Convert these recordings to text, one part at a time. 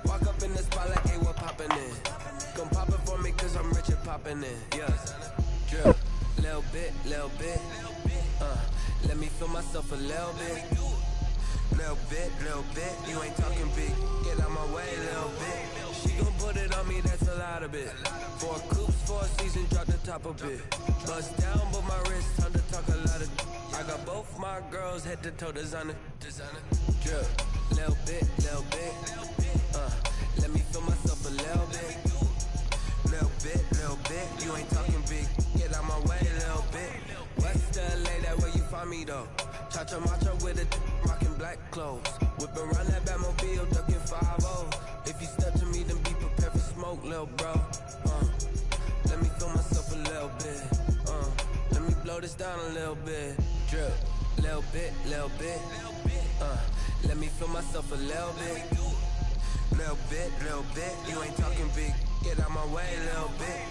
Walk up in the spot like, hey, what poppin' in? Come poppin' for me cause I'm rich and poppin' in. Yeah, drill, little bit, let me feel myself a little bit. Little bit, you ain't talking big. Get out my way, little bit. She gon' put it on me, that's a lot of it. 4 coops, 4 seasons, drop the top a bit. Bust down, but my wrist, time to talk a lot of. I got both my girls head to toe designer. Drip, little bit, let me feel myself a little bit. Little bit, you ain't talking big. Get out my way, little bit. West LA, that where you find me though. Cha-cha macha with a rockin' black clothes. Whip around that Batmobile, duckin' 5-0. If you step to me, then be prepared for smoke, lil' bro. Let me feel myself a little bit. Let me blow this down a little bit. Drip, little bit. Let me feel myself a little bit. Little bit, you ain't talking big. Get out my way, little bit.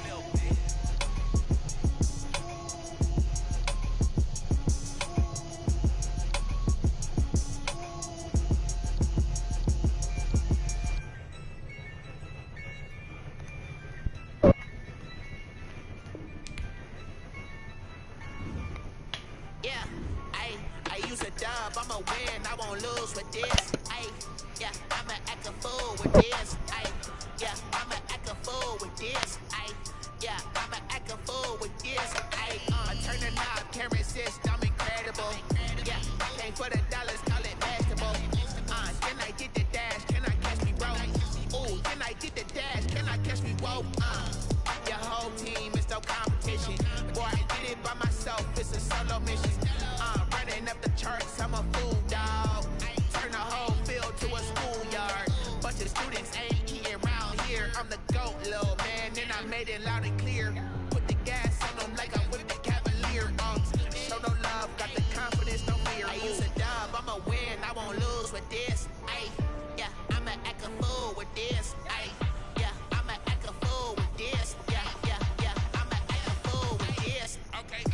I'ma win, I won't lose with this. Yeah, I'ma act a fool with this. Yeah, I'ma act a fool with this. Yeah, I'ma act a fool with this. I turn the knob, can't resist, I'm incredible. Yeah, came for the dollars, call it vegetable. Can I get the dash? Can I catch me roll? Ooh, can I get the dash? Can I catch me roll? Your whole team is no competition. Boy, I did it by myself, it's a solo mission. Running up the charts, I'm a fool, dog. Turn the whole field to a schoolyard. Bunch of students ain't eating around here. I'm the GOAT, little man, and I made it loud and clear. Put the gas on them like I'm with the Cavalier. Show no love, got the confidence, no fear. I use a dub, I'ma win, I won't lose with this. Yeah, I'ma act a fool with this. Yeah, I'ma act a fool with this. Yeah, I'ma act a fool with this. Okay.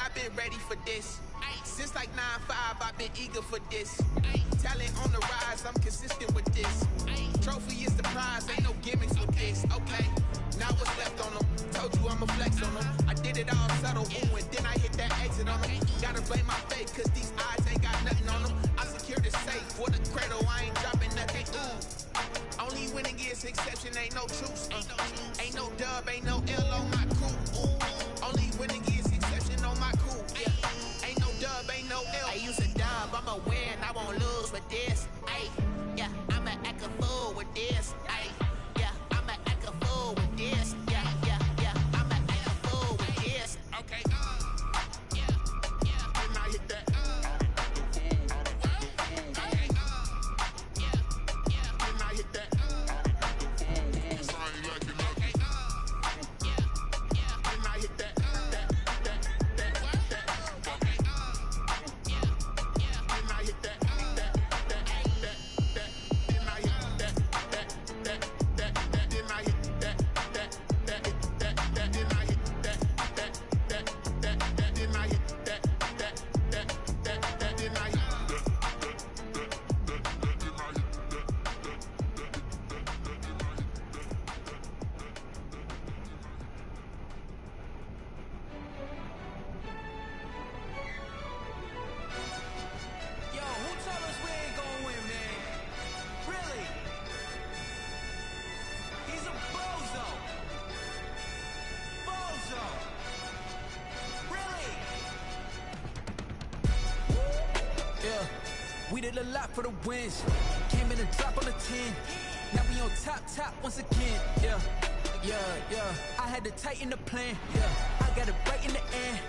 I've been ready for this. Since like 9-5, I've been eager for this. Talent on the rise, I'm consistent with this. Trophy is the prize, ain't no gimmicks with this. Okay, now what's left on them? Told you I'ma flex on them. I did it all subtle, ooh, and then I hit that exit on them. Gotta blame my faith, cause these odds ain't got nothing on them. I secure the safe for the cradle, I ain't dropping nothing, ooh. Only winning is exception, ain't no truce. Ain't no dub, ain't no L on my crew. Ooh. Only winning is exception on my crew. Yeah. Ain't no dub, ain't no L. I use a dub, I'ma win, I won't lose with this. Yeah, I'ma act a fool with this. Yeah, I'ma act a fool with this. Yeah, I'ma act a fool with this. Okay. Then I hit that. Then I hit that. We did a lot for the wins. Came in and dropped on the 10. Now we on top once again. Yeah. I had to tighten the plan. Yeah. I got it right in the end.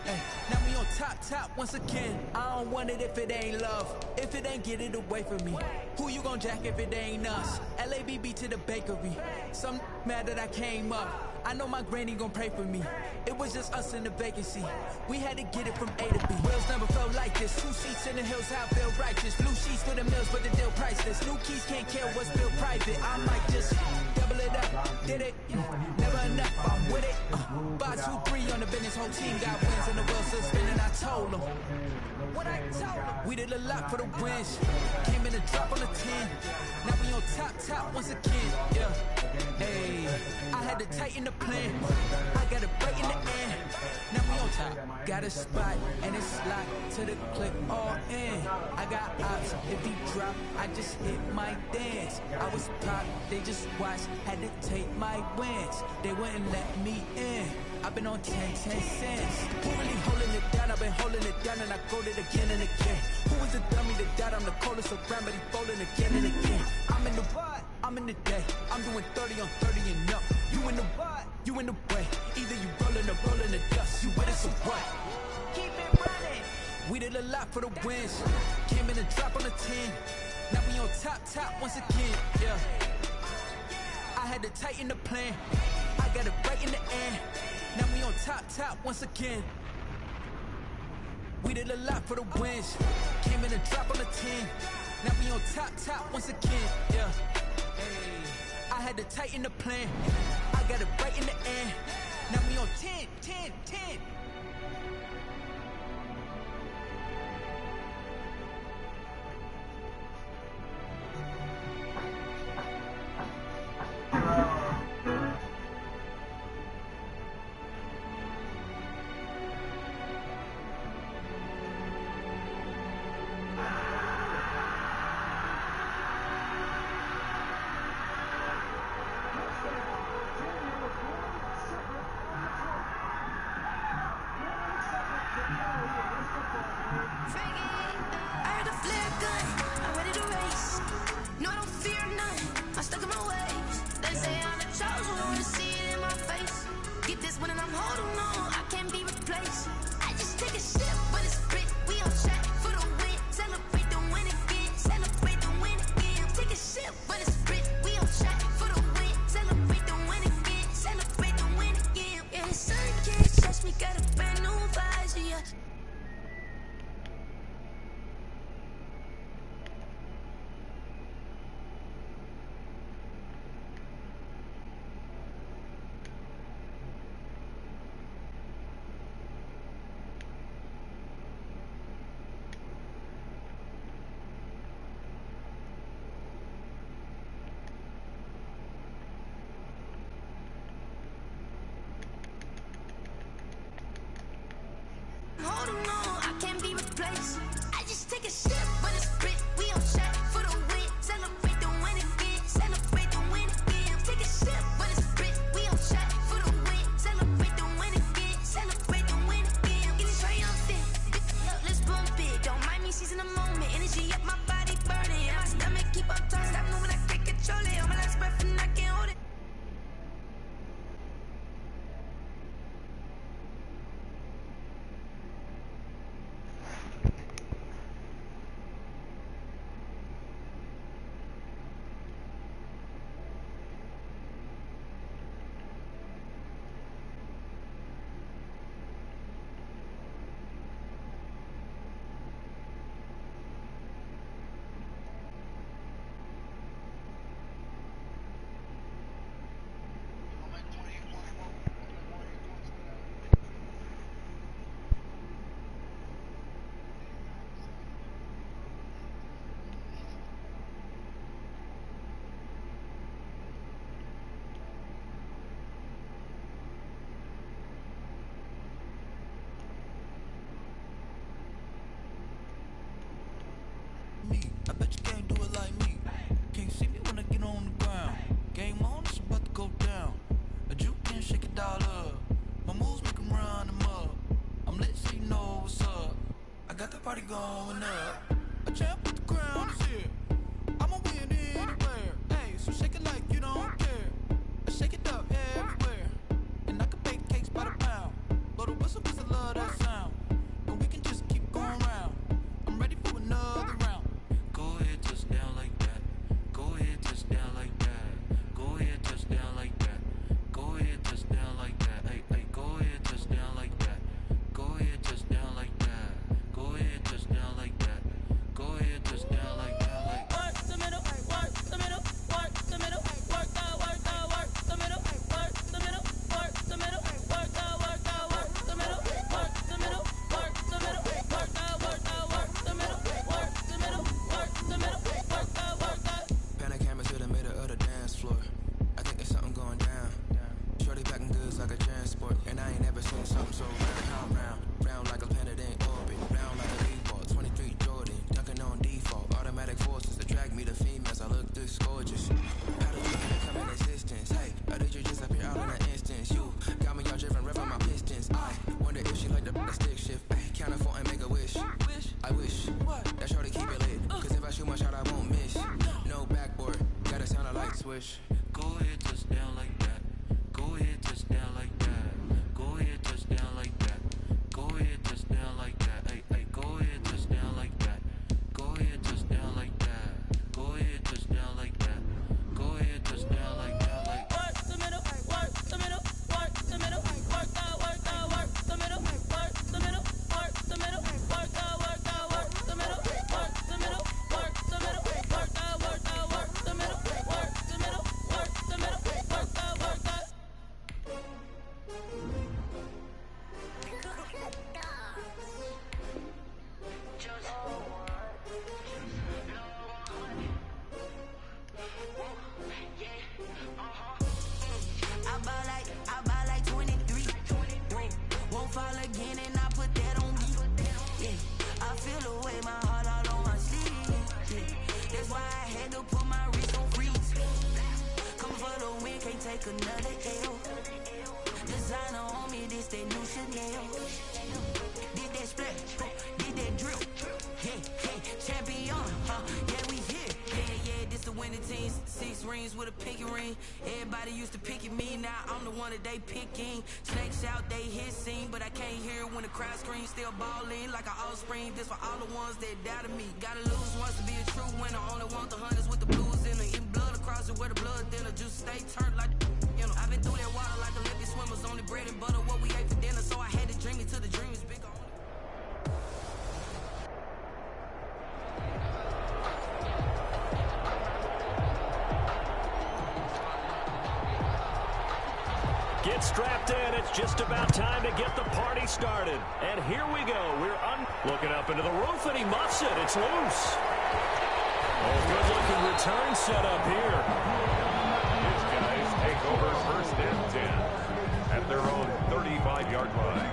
Now we on top once again. I don't want it if it ain't love. If it ain't, get it away from me. Who you gon' jack if it ain't us? LABB to the bakery. Some mad that I came up. I know my granny gon' pray for me. It was just us in the vacancy. We had to get it from A to B. Wheels never felt like this. 2 seats in the hills, how I feel righteous. Blue sheets for the mills, but the deal priceless. New keys can't care what's still private. I might just double it up. Did it? Never enough. I'm with it. 5, 2, 3 on the business. Whole team got wins and the wheels still spinning. I told them. What I told them. We did a lot for the wins. Came in a drop on the 10. Now we on top once again. Yeah. Hey, I had to tighten the plan. I got a break in the end. Now we on top. Got a spot and it's locked to the clip all in. I got ops. If he drop, I just hit my dance. I was pop, they just watched. Had to take my wins. They wouldn't let me in. I've been on 10 cents. Who really holding it down? I've been holding it down and I quote it again and again. Who was the dummy that died? I'm the coldest around, but he folding again and again. I'm in the what? I'm in the day. I'm doing 30 on 30 and up. You in the what? You in the way. Either you rolling or rolling the dust. You with us or what? Keep it running. We did a lot for the wins. Came in a drop on the 10. Now we on top once again. Yeah. I had to tighten the plan. I got it right in the end. Now we on top once again. We did a lot for the wins. Came in a drop on the 10. Now we on top once again. Yeah. Hey, I had to tighten the plan. I got it right in the end. Now we on 10. I bet you can't do it like me. Can't see me when I get on the ground. Game on, it's about to go down. A juke can shake it all up. My moves make 'em run them up. I'm lit so you know what's up. I got the party going up. A champ with the crown is here. I'ma win anywhere. Hey, so shake it like you don't care. I shake it up everywhere. And I can bake cakes by the pound. Blow the whistle 'cause I love that sound. And we can just keep going round. I'm ready for another round. Go ahead, touch down like that. Go ahead, touch down like that. Go ahead, touch down like that. Go ahead, touch down. backboard, and I ain't never seen something so round like a planet in orbit, round like a ball, 23 Jordan, dunking on default, automatic forces attract me to females. I look this gorgeous. How did you even come in existence? Hey, or did you just appear out in an instance? You got me all driven, revving my pistons. I wonder if she like the stick shift. Ay, count a four and make a wish. I wish that shorty keep it lit. Cause if I shoot my shot, I won't miss. No backboard, gotta sound a light switch. Go ahead, touchdown like that. Go ahead, touchdown like that. Go ahead, touchdown like that. Go ahead, touchdown like that. Hey, hey, go ahead, touchdown like that. Go ahead, touchdown like that. Go ahead, touchdown like that. Go ahead, touchdown like that. Like work the middle, work the middle, work the middle, work the middle, work the middle, work the middle, work the middle, work the middle, work the middle, work the middle, work the middle, work the middle, work the middle, work the. I buy like 23. Won't fall again and I put that on me. Yeah, I feel the way my heart all on my sleeve. Yeah, that's why I had to put my wrist on freeze. Come for the win, can't take another L. Designer on me, this that new Chanel. Did that split, did that drill. Yeah, champion, yeah, we here. Yeah, this the winning teams. 6 rings with a pinky ring. Everybody used to pick at me, now I'm the one that they picking. Snakes out, they hit scene, but I can't hear when the crowd screams. Still balling like an offspring. This for all the ones that doubted me. Gotta lose once to be a true winner. Only want the hunters with the blues in it. Eating blood across it where the blood thinner. Juice stay turned like you know. I've been through that water like Olympic swimmers. Only bread and butter what we ate for dinner. So I had to dream it till the dream is bigger. Get strapped in. It's just about time to get the party started. And here we go. We're looking up into the roof, and he muffs it. It's loose. Oh, good-looking return set up here. These guys take over 1st and 10 at their own 35-yard line.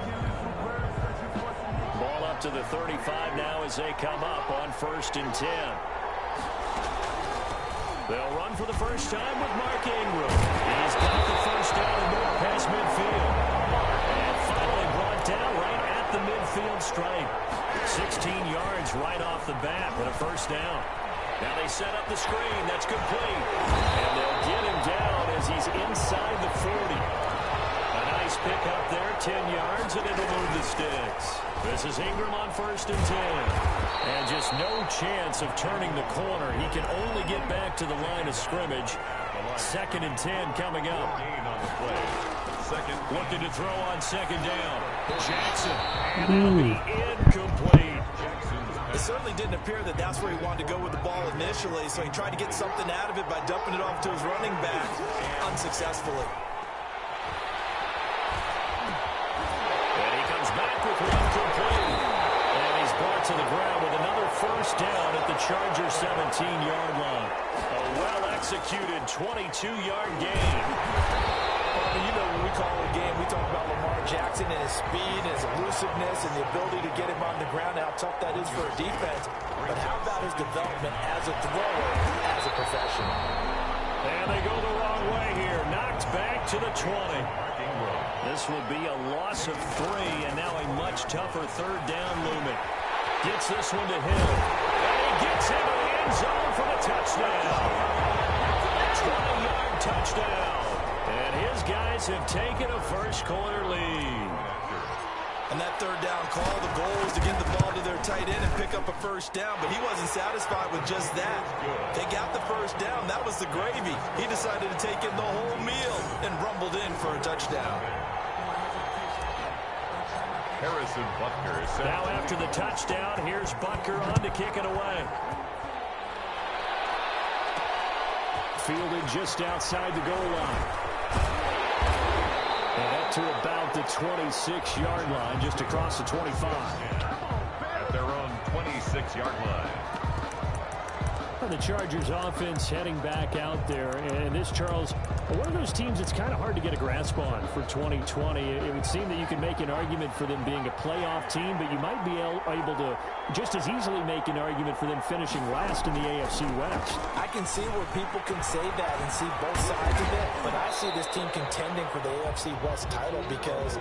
Ball up to the 35 now as they come up on 1st and 10. They'll run for the first time with Mark Ingram. He's got the first down and more past midfield. And finally brought down right at the midfield stripe. 16 yards right off the bat and a first down. Now they set up the screen. That's complete. And they'll get him down as he's inside the 40. A nice pick up there, 10 yards, and it'll move the sticks. This is Ingram on 1st and 10. And just no chance of turning the corner. He can only get back to the line of scrimmage. 2nd and 10 coming up. Gain on the play. Second. Looking to throw on 2nd down. Jackson. And that'll be incomplete. It certainly didn't appear that that's where he wanted to go with the ball initially, so he tried to get something out of it by dumping it off to his running back unsuccessfully. And he comes back with one complete. And he's brought to the ground with another first down at the Chargers' 17-yard line. A well-executed 22-yard gain. You know, when we call it a game, we talk about Lamar Jackson and his speed and his elusiveness and the ability to get him on the ground, how tough that is for a defense. But how about his development as a thrower, as a professional? And they go the wrong way here. Knocked back to the 20. This will be a loss of 3, and now a much tougher 3rd down looming. Gets this one to him. And he gets into the end zone for the touchdown. 20-yard touchdown. And his guys have taken a first-quarter lead. And that 3rd down call, the goal was to get the ball to their tight end and pick up a first down, but he wasn't satisfied with just that. They got the first down. That was the gravy. He decided to take in the whole meal and rumbled in for a touchdown. Harrison Butker is set. Now after the touchdown, here's Butker on to kick it away. Fielded just outside the goal line. And up to about the 26-yard line, just across the 25. At their own 26-yard line. The Chargers offense heading back out there. And this, Charles, one of those teams that's kind of hard to get a grasp on for 2020. It would seem that you can make an argument for them being a playoff team, but you might be able to just as easily make an argument for them finishing last in the AFC West. I can see where people can say that and see both sides of it, but I see this team contending for the AFC West title because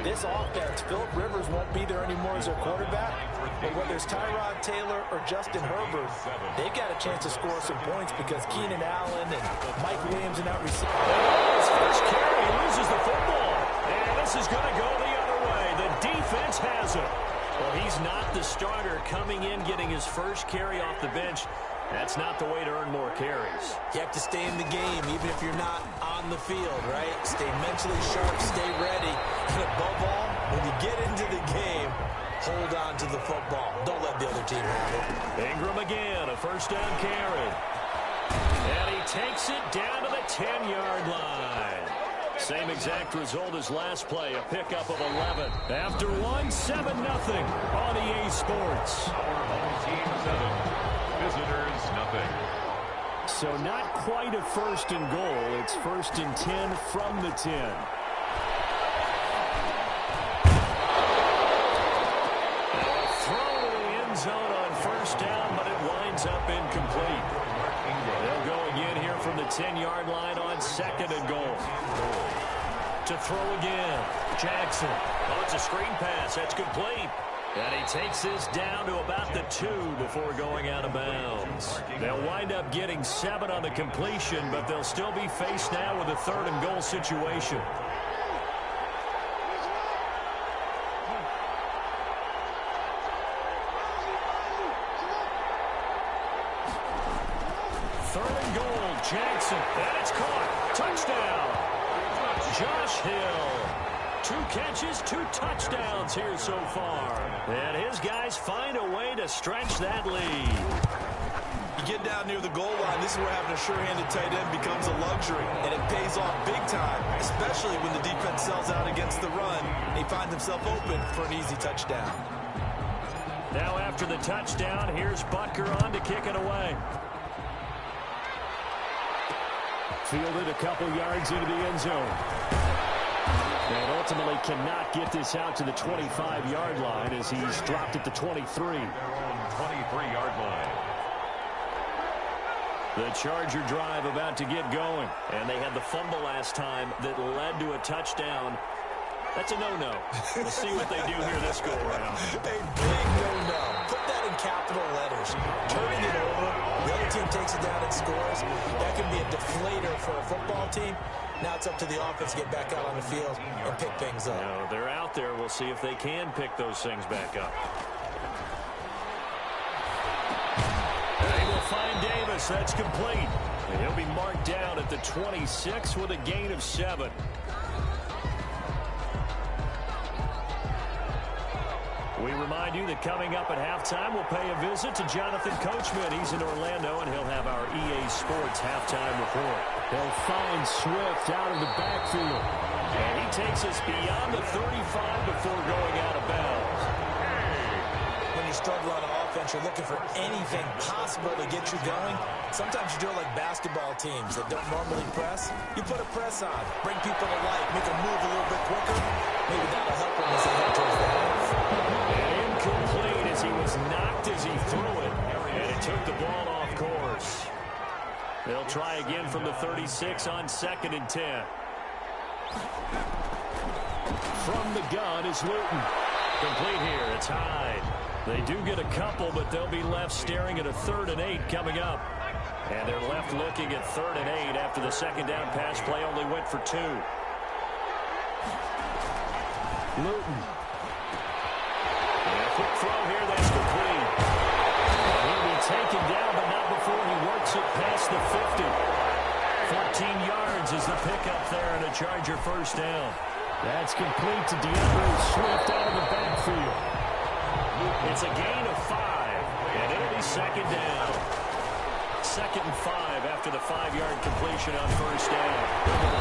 this offense, Phillip Rivers won't be there anymore as their quarterback, but whether it's Tyrod Taylor or Justin Herbert, they've got a chance to score some points because Keenan Allen and Mike Williams and that receiver. His first carry, loses the football, and this is going to go the other way. The defense has it. Well, he's not the starter coming in, getting his first carry off the bench. That's not the way to earn more carries. You have to stay in the game, even if you're not on the field, right? Stay mentally sharp, stay ready, and above all, when you get into the game, hold on to the football. Don't let the other team have it. Ingram again, a first down carry. And he takes it down to the 10-yard line. Same exact result as last play, a pickup of 11. After 1, 7-0 on EA Sports. Our home team 7, visitors nothing. So not quite a first and goal. It's first and 10 from the 10. Zone on first down, but it winds up incomplete. They'll go again here from the 10-yard line on second and goal. To throw again, Jackson. Oh, it's a screen pass. That's complete. And he takes this down to about the 2 before going out of bounds. They'll wind up getting 7 on the completion, but they'll still be faced now with a third and goal situation. Jackson, and it's caught. Touchdown. Josh Hill. 2 catches, 2 touchdowns here so far. And his guys find a way to stretch that lead. You get down near the goal line, this is where having a sure-handed tight end becomes a luxury, and it pays off big time, especially when the defense sells out against the run, and he finds himself open for an easy touchdown. Now after the touchdown, here's Butker on to kick it away. Fielded a couple yards into the end zone. And ultimately cannot get this out to the 25-yard line as he's dropped at the 23. 23-yard line. The Charger drive about to get going. And they had the fumble last time that led to a touchdown. That's a no-no. We'll see what they do here this go-around. A big no-no. Put that in capital letters. Turning it over, the other team takes it down and scores. That can be a deflator for a football team. Now it's up to the offense to get back out on the field and pick things up. No, they're out there. We'll see if they can pick those things back up. They will find Davis. That's complete. And he'll be marked down at the 26 with a gain of 7. We remind you that coming up at halftime, we'll pay a visit to Jonathan Coachman. He's in Orlando, and he'll have our EA Sports halftime report. They'll find Swift out of the backfield. And he takes us beyond the 35 before going out of bounds. When you struggle on offense, you're looking for anything possible to get you going. Sometimes you do it like basketball teams that don't normally press. You put a press on, bring people to life, make them move a little bit quicker. Maybe that'll help them as they head towards the half. Incomplete as he was knocked as he threw it, and it took the ball off course. They'll try again from the 36 on second and 10. From the gun is Luton. Complete here. It's Hyde. They do get a couple, but they'll be left staring at a 3rd and 8 coming up. And they're left looking at 3rd and 8 after the second down pass play only went for 2. Luton. Quick throw here, that's complete. He'll be taken down, but not before he works it past the 50. 14 yards is the pickup there, and a Charger first down. That's complete to DeAndre Swift out of the backfield. It's a gain of 5, and it'll be second down. 2nd and 5 after the 5-yard completion on first down.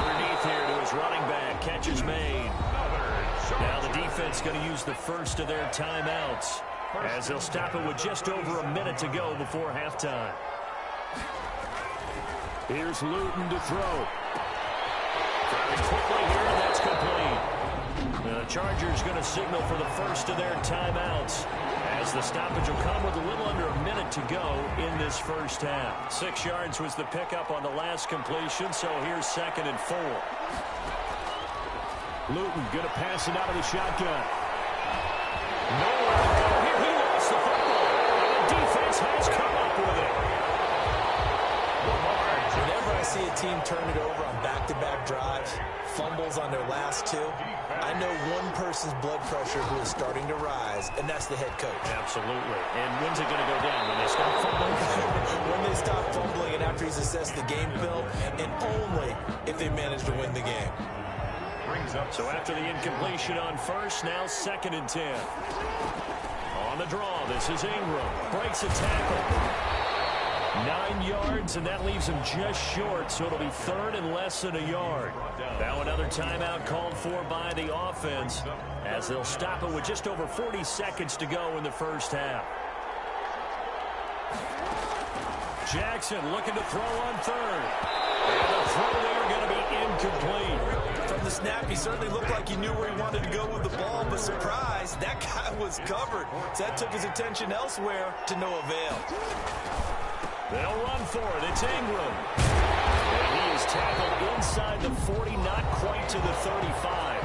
Underneath here to his running back, catch is made. Now the defense going to use the first of their timeouts as they'll stop it with just over a minute to go before halftime. Here's Luton to throw. Throwing quickly here, and that's complete. The Chargers going to signal for the first of their timeouts, as the stoppage will come with a little under a minute to go in this first half. 6 yards was the pickup on the last completion, so here's 2nd and 4. Luton going to pass it out of the shotgun. Nowhere to go here. He lost the football, and the defense has come up with it. Whenever I see a team turn it over on back-to-back drives, fumbles on their last 2, I know one person's blood pressure who is starting to rise, and that's the head coach. Absolutely. And when's it going to go down? When they stop fumbling? When they stop fumbling and after he's assessed the game film, and only if they manage to win the game. So after the incompletion on first, now 2nd and 10. On the draw, this is Ingram. Breaks a tackle. 9 yards, and that leaves him just short, so it'll be 3rd and less than a yard. Now another timeout called for by the offense, as they'll stop it with just over 40 seconds to go in the first half. Jackson looking to throw on 3rd. And the throw there going to be incomplete. From the snap, he certainly looked like he knew where he wanted to go with the ball, but surprise, that guy was covered. So that took his attention elsewhere to no avail. They'll run for it. It's Ingram. And he is tackled inside the 40, not quite to the 35.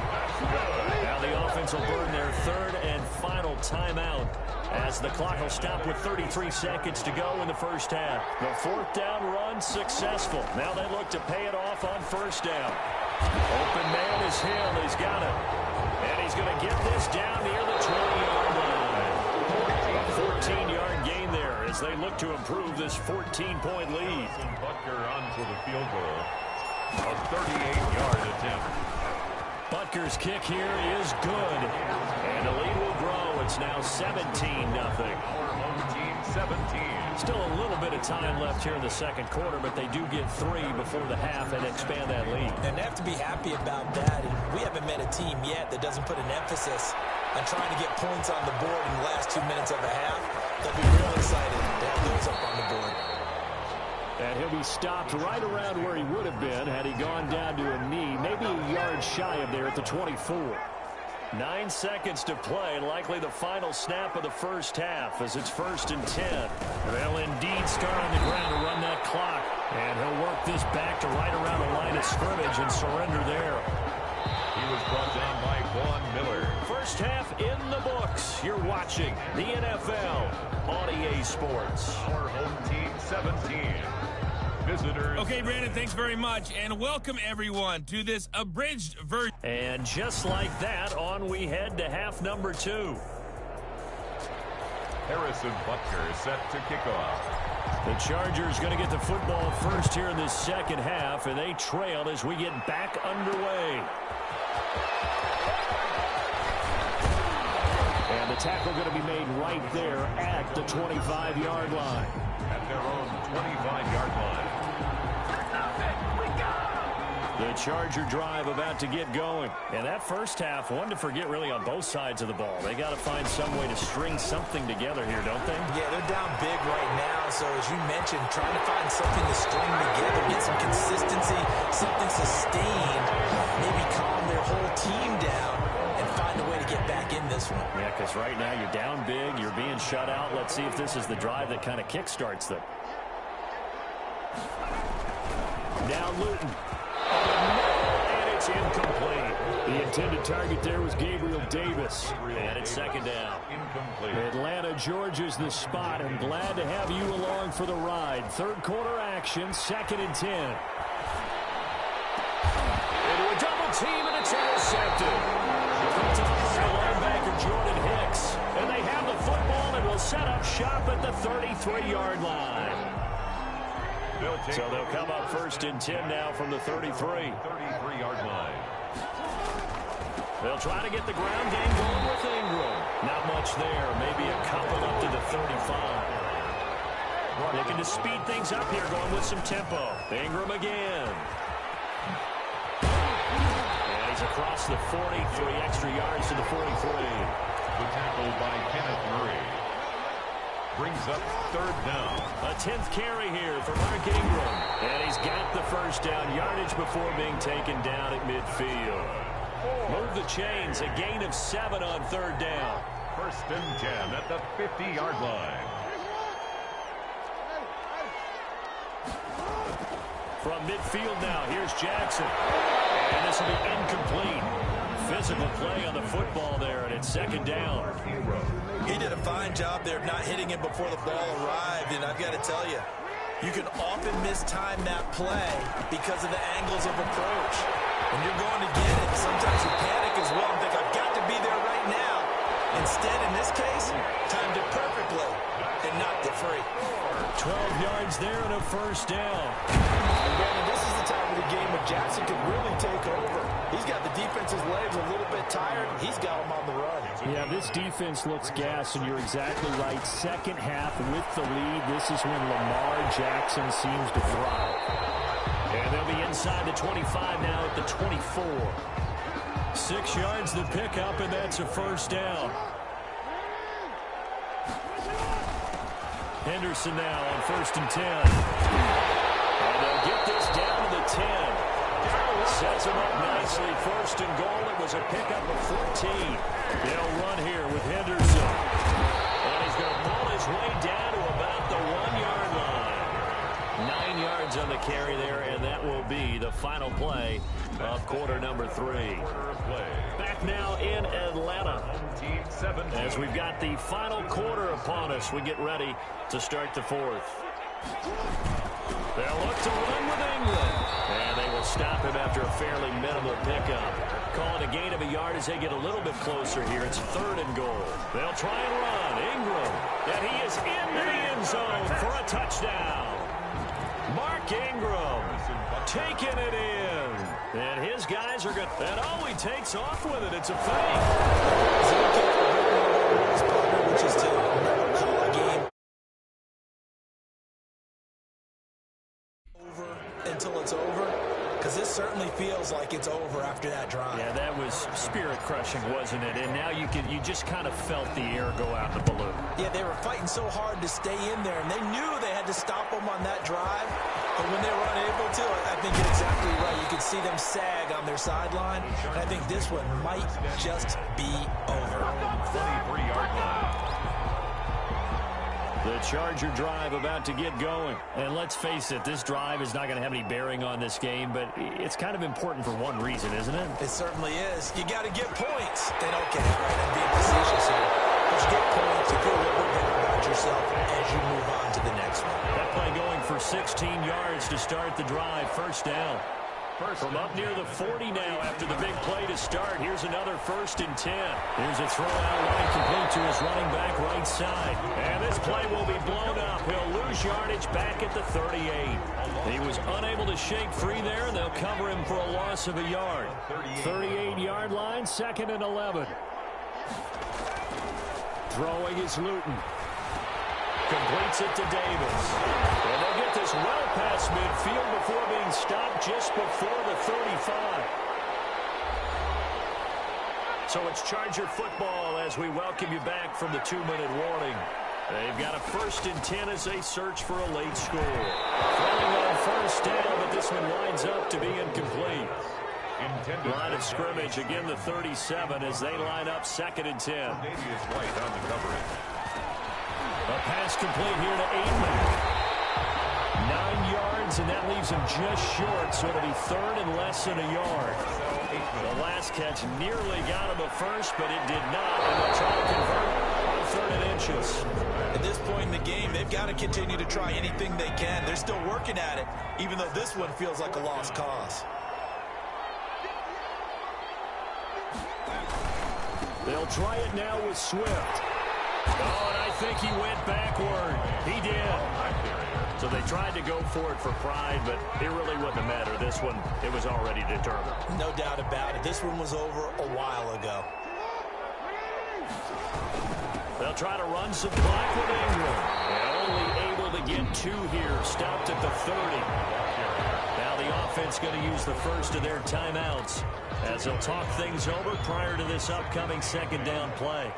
Now the offense will burn their 3rd and final timeout, as the clock will stop with 33 seconds to go in the first half. The 4th down run successful. Now they look to pay it off on 1st down. Open man is Hill. He's got it. And he's going to get this down near the 20-yard line. A 14-yard gain there as they look to improve this 14-point lead. Butker onto the field goal. A 38-yard attempt. Butker's kick here is good. And the lead will grow. It's now 17-0. Our home team 17. Still a little bit of time left here in the second quarter, but they do get 3 before the half and expand that lead. And they have to be happy about that. And we haven't met a team yet that doesn't put an emphasis on trying to get points on the board in the last 2 minutes of a half. They'll be real excited to have those up on the board. And he'll be stopped right around where he would have been had he gone down to a knee, maybe a yard shy of there at the 24. 9 seconds to play, likely the final snap of the first half as it's 1st and 10. They'll indeed start on the ground to run that clock. And he'll work this back to right around the line of scrimmage and surrender there. He was brought down by Vaughn Miller. First half in the books. You're watching the NFL on EA Sports. Our home team 17. Visitors. Okay, Brandon, thanks very much. And welcome, everyone, to this abridged version. And just like that, on we head to half number 2. Harrison Butker set to kick off. The Chargers going to get the football first here in this second half, and they trail as we get back underway. And the tackle going to be made right there at the 25-yard line. At their own 25-yard line. The Charger drive about to get going. And that first half, one to forget really on both sides of the ball. They got to find some way to string something together here, don't they? Yeah, they're down big right now. So as you mentioned, trying to find something to string together, get some consistency, something sustained, maybe calm their whole team down and find a way to get back in this one. Yeah, because right now you're down big, you're being shut out. Let's see if this is the drive that kind of kickstarts them. Now Luton. And it's incomplete. The intended target there was Gabriel Davis. And it's 2nd down. Incomplete. Atlanta, Georgia's the spot. I'm glad to have you along for the ride. 3rd quarter action, 2nd and 10. Into a double team, and it's intercepted. The linebacker, Jordan Hicks. And they have the football and will set up shop at the 33-yard line. So they'll come up 1st and 10 now from the 33. 33-yard line. They'll try to get the ground game going with Ingram. Not much there. Maybe a couple up to the 35. Looking to speed things up here, going with some tempo. Ingram again. And he's across the 40, 3 extra yards to the 43. The tackle by Kenneth Murray. Brings up third down. A 10th carry here for Mark Ingram. And he's got the first down yardage before being taken down at midfield. Move the chains. A gain of 7 on third down. First and 10 at the 50-yard line. From midfield now, here's Jackson. And this will be incomplete. Physical play on the football there, and it's second down. He did a fine job there of not hitting him before the ball arrived, and I've got to tell you, you can often mistime that play because of the angles of approach. When you're going to get it, sometimes you panic as well and think, I've got to be there right now. Instead, in this case, timed it perfectly and knocked it free. 12 yards there and a first down. Brandon, this is the time of the game when Jackson could really take over. He's got the defense's legs a little bit tired. He's got them on the run. Yeah, this defense looks gassed, and you're exactly right. Second half with the lead, this is when Lamar Jackson seems to thrive. And they'll be inside the 25 now at the 24. 6 yards the pickup, and that's a first down. Henderson now on first and 10. And they'll get this down to the 10. Sets him up nicely. First and goal. It was a pickup of 14. They'll run here with Henderson. And he's going to pull his way down to about the 1-yard line. 9 yards on the carry there, and that will be the final play of quarter number 3. Back now in Atlanta. As we've got the final quarter upon us, we get ready to start the fourth. They'll look to run with England. And they will stop him after a fairly minimal pickup. Calling a gain of a yard as they get a little bit closer here. It's third and goal. They'll try and run. Ingram. And he is into the end zone for a touchdown. Mark Ingram taking it in. And his guys are good. And oh, he takes off with it. It's a fake. Which is to never call a game over until it's over. Because this certainly feels like it's over after that drive. Yeah, that was spirit-crushing, wasn't it? And now you just kind of felt the air go out the balloon. Yeah, they were fighting so hard to stay in there, and they knew they had to stop them on that drive. But when they were unable to, I think you're exactly right. You could see them sag on their sideline. And I think this one might just be over. 23-yard line. The Charger drive about to get going. And let's face it, this drive is not going to have any bearing on this game, but it's kind of important for one reason, isn't it? It certainly is. You got to get points. And okay, all right, I'm being facetious here. But you get points, you feel a little bit better about yourself as you move on to the next one. That play going for 16 yards to start the drive. First down. From up near the 40 now after the big play to start. Here's another first and 10. Here's a throw out line complete to his running back right side. And this play will be blown up. He'll lose yardage back at the 38. He was unable to shake free there, and they'll cover him for a loss of a yard. 38-yard line, second and 11. Throwing is Luton. Completes it to Davis. And they'll get this well past midfield before being stopped just before the 35. So it's Charger football as we welcome you back from the 2-minute warning. They've got a first and 10 as they search for a late score. Throwing on first down, but this one winds up to be incomplete. Line of scrimmage, again the 37 as they line up second and 10. Davius White on the coverage. A pass complete here to Aitman. 9 yards, and that leaves him just short, so it'll be third and less than a yard. The last catch nearly got him a first, but it did not, and they'll try to convert on third and inches. At this point in the game, they've got to continue to try anything they can. They're still working at it, even though this one feels like a lost cause. They'll try it now with Swift. Oh, and I think he went backward. He did. So they tried to go for it for pride, but it really wouldn't have mattered. This one, it was already determined. No doubt about it. This one was over a while ago. They'll try to run some clock with Ingram. They're only able to get 2 here. Stopped at the 30. Now the offense going to use the first of their timeouts as they'll talk things over prior to this upcoming second down play.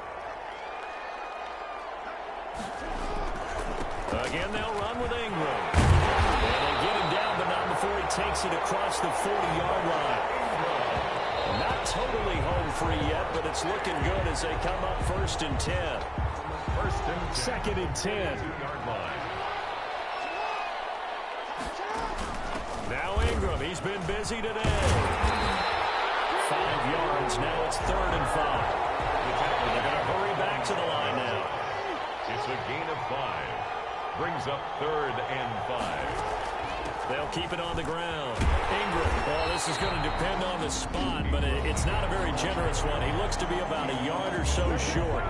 Again, they'll run with Ingram. And they get him down, but not before he takes it across the 40-yard line. Not totally home free yet, but it's looking good as they come up 1st and 10. 2nd and 10. Now Ingram, he's been busy today. 5 yards, now it's 3rd and 5. They're going to hurry back to the line now. It's a gain of 5. Brings up 3rd and 5. They'll keep it on the ground. Ingram, well, this is going to depend on the spot, but it's not a very generous one. He looks to be about a yard or so short.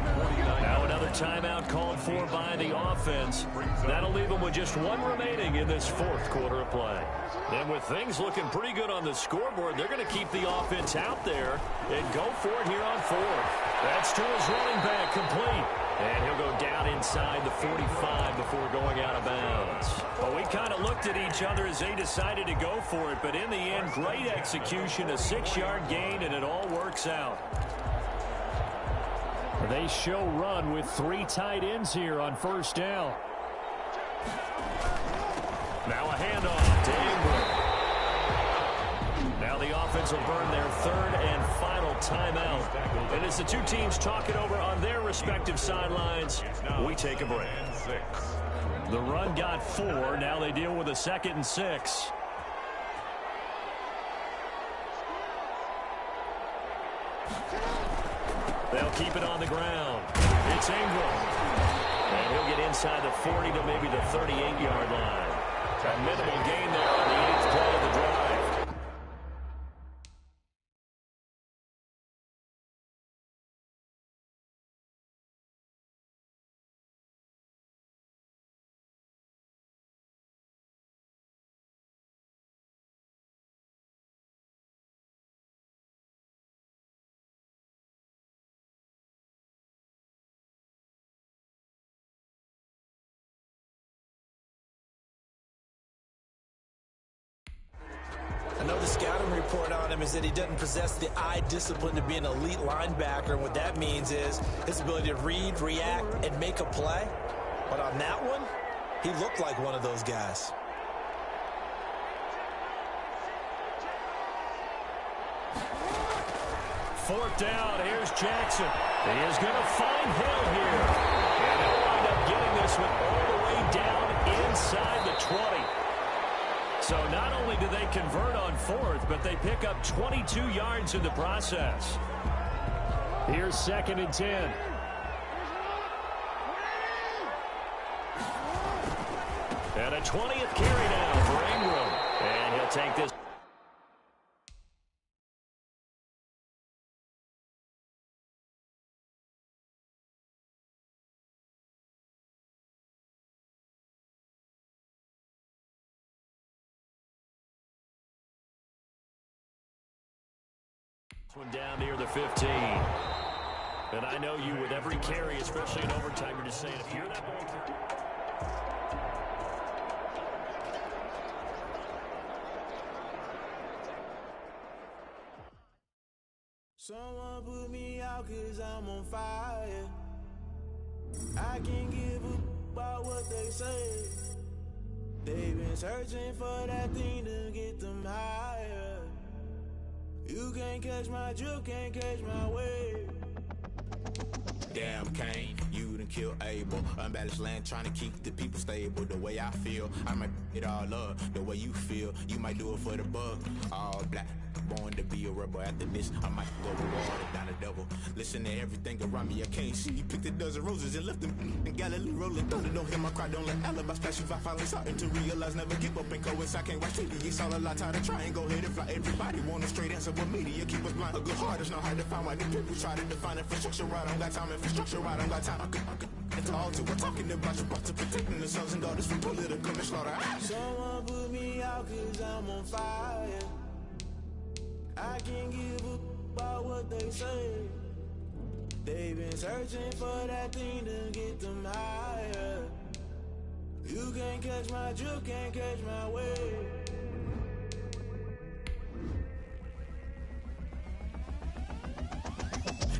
Now another timeout called for by the offense. That'll leave them with just 1 remaining in this 4th quarter of play. And with things looking pretty good on the scoreboard, they're going to keep the offense out there and go for it here on 4th. That's to his running back, complete. And he'll go down inside the 45 before going out of bounds. Well, we kind of looked at each other as they decided to go for it, but in the end, great execution, a 6-yard gain, and it all works out. They show run with 3 tight ends here on 1st down. Now a handoff to Ingram. Now the offense will burn their 3rd and final timeout. And as the 2 teams talk it over on their respective sidelines, we take a break. The run got 4. Now they deal with a 2nd and 6. They'll keep it on the ground. It's Ingram. And he'll get inside the 40 to maybe the 38-yard line. A minimal gain there on the 8th play of the drive. I know the scouting report on him is that he doesn't possess the eye discipline to be an elite linebacker. And what that means is his ability to read, react, and make a play. But on that one, he looked like one of those guys. Fourth down, here's Jackson. He is going to find Hill here. And he'll wind up getting this one all the way down inside the 20. So not only do they convert on 4th, but they pick up 22 yards in the process. Here's 2nd and 10. And a 20th carry now for Ingram. And he'll take this. One down near the 15. And I know you with every carry, especially in overtime, you're just saying, if you're that ball carrier. Someone put me out 'cause I'm on fire. I can't give a about what they say. They've been searching for that thing to get them higher. You can't catch my drift, can't catch my wave. Damn, Kane, you done killed Abel. Unbalanced land, trying to keep the people stable. The way I feel, I might it all up. The way you feel, you might do it for the bug. All black, born to be a rebel. After this, I might go reward down the double. Listen to everything around me, I can't see. You picked a dozen roses and left them in Galilee rolling thunder. Don't hear my cry, don't let alibi splash. If I finally starting to realize, never give up and coincide. Can't watch TV, it's all a lot. Tired of trying, go ahead and fly. Everybody want a straight answer, but media keep us blind. A good heart is not hard to find. Why the people try to define infrastructure right? I don't got time, infrastructure right? I don't got time. I could it's all to we're talking about your about to protecting the sons and daughters from political slaughter. Someone put me out 'cause I'm on fire. I can't give a about what they say. They've been searching for that thing to get them higher. You can't catch my drift, can't catch my wave.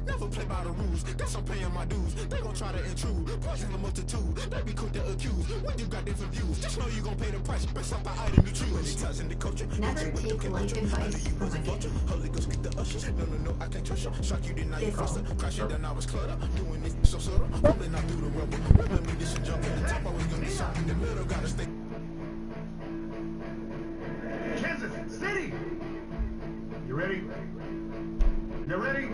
Never never play by the rules. Guess I'm paying my dues. They gon' try to intrude. Poison the multitude. They be quick to accuse. When you got different views, just know you gon' pay the price. Best off the item you choose. Ties in the culture. Never take life advice from a kid. Holy Ghost get the ushers. No, I can't trust you. Shock you, didn't I? You fluster. Crashing down, I was clutter. Doing this so subtle. Rolling out through the rubble. Remember me, this and jump in the top. Always gonna be shot in the middle. Gotta stay. Kansas City! You ready? You ready?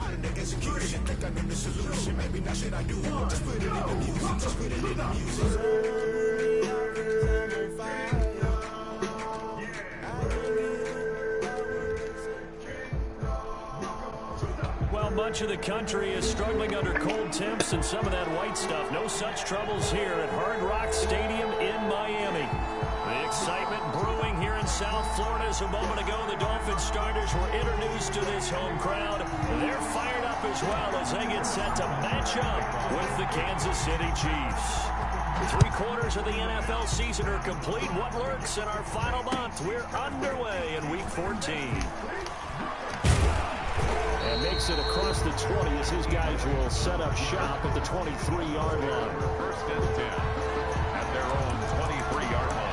Out of the execution, think I know the solution. Maybe not shit I do. Just put it in the music. Just put it in the music. Well, much of the country is struggling under cold temps and some of that white stuff. No such troubles here at Hard Rock Stadium in Miami. The excitement brewing here in South Florida as a moment ago the Dolphins starters were introduced to this home crowd. They're fired up as well as they get set to match up with the Kansas City Chiefs. 3/4 of the NFL season are complete. What lurks in our final month? We're underway in Week 14. And makes it across the 20 as his guys will set up shop at the 23-yard line. First and 10 at their own 23-yard line.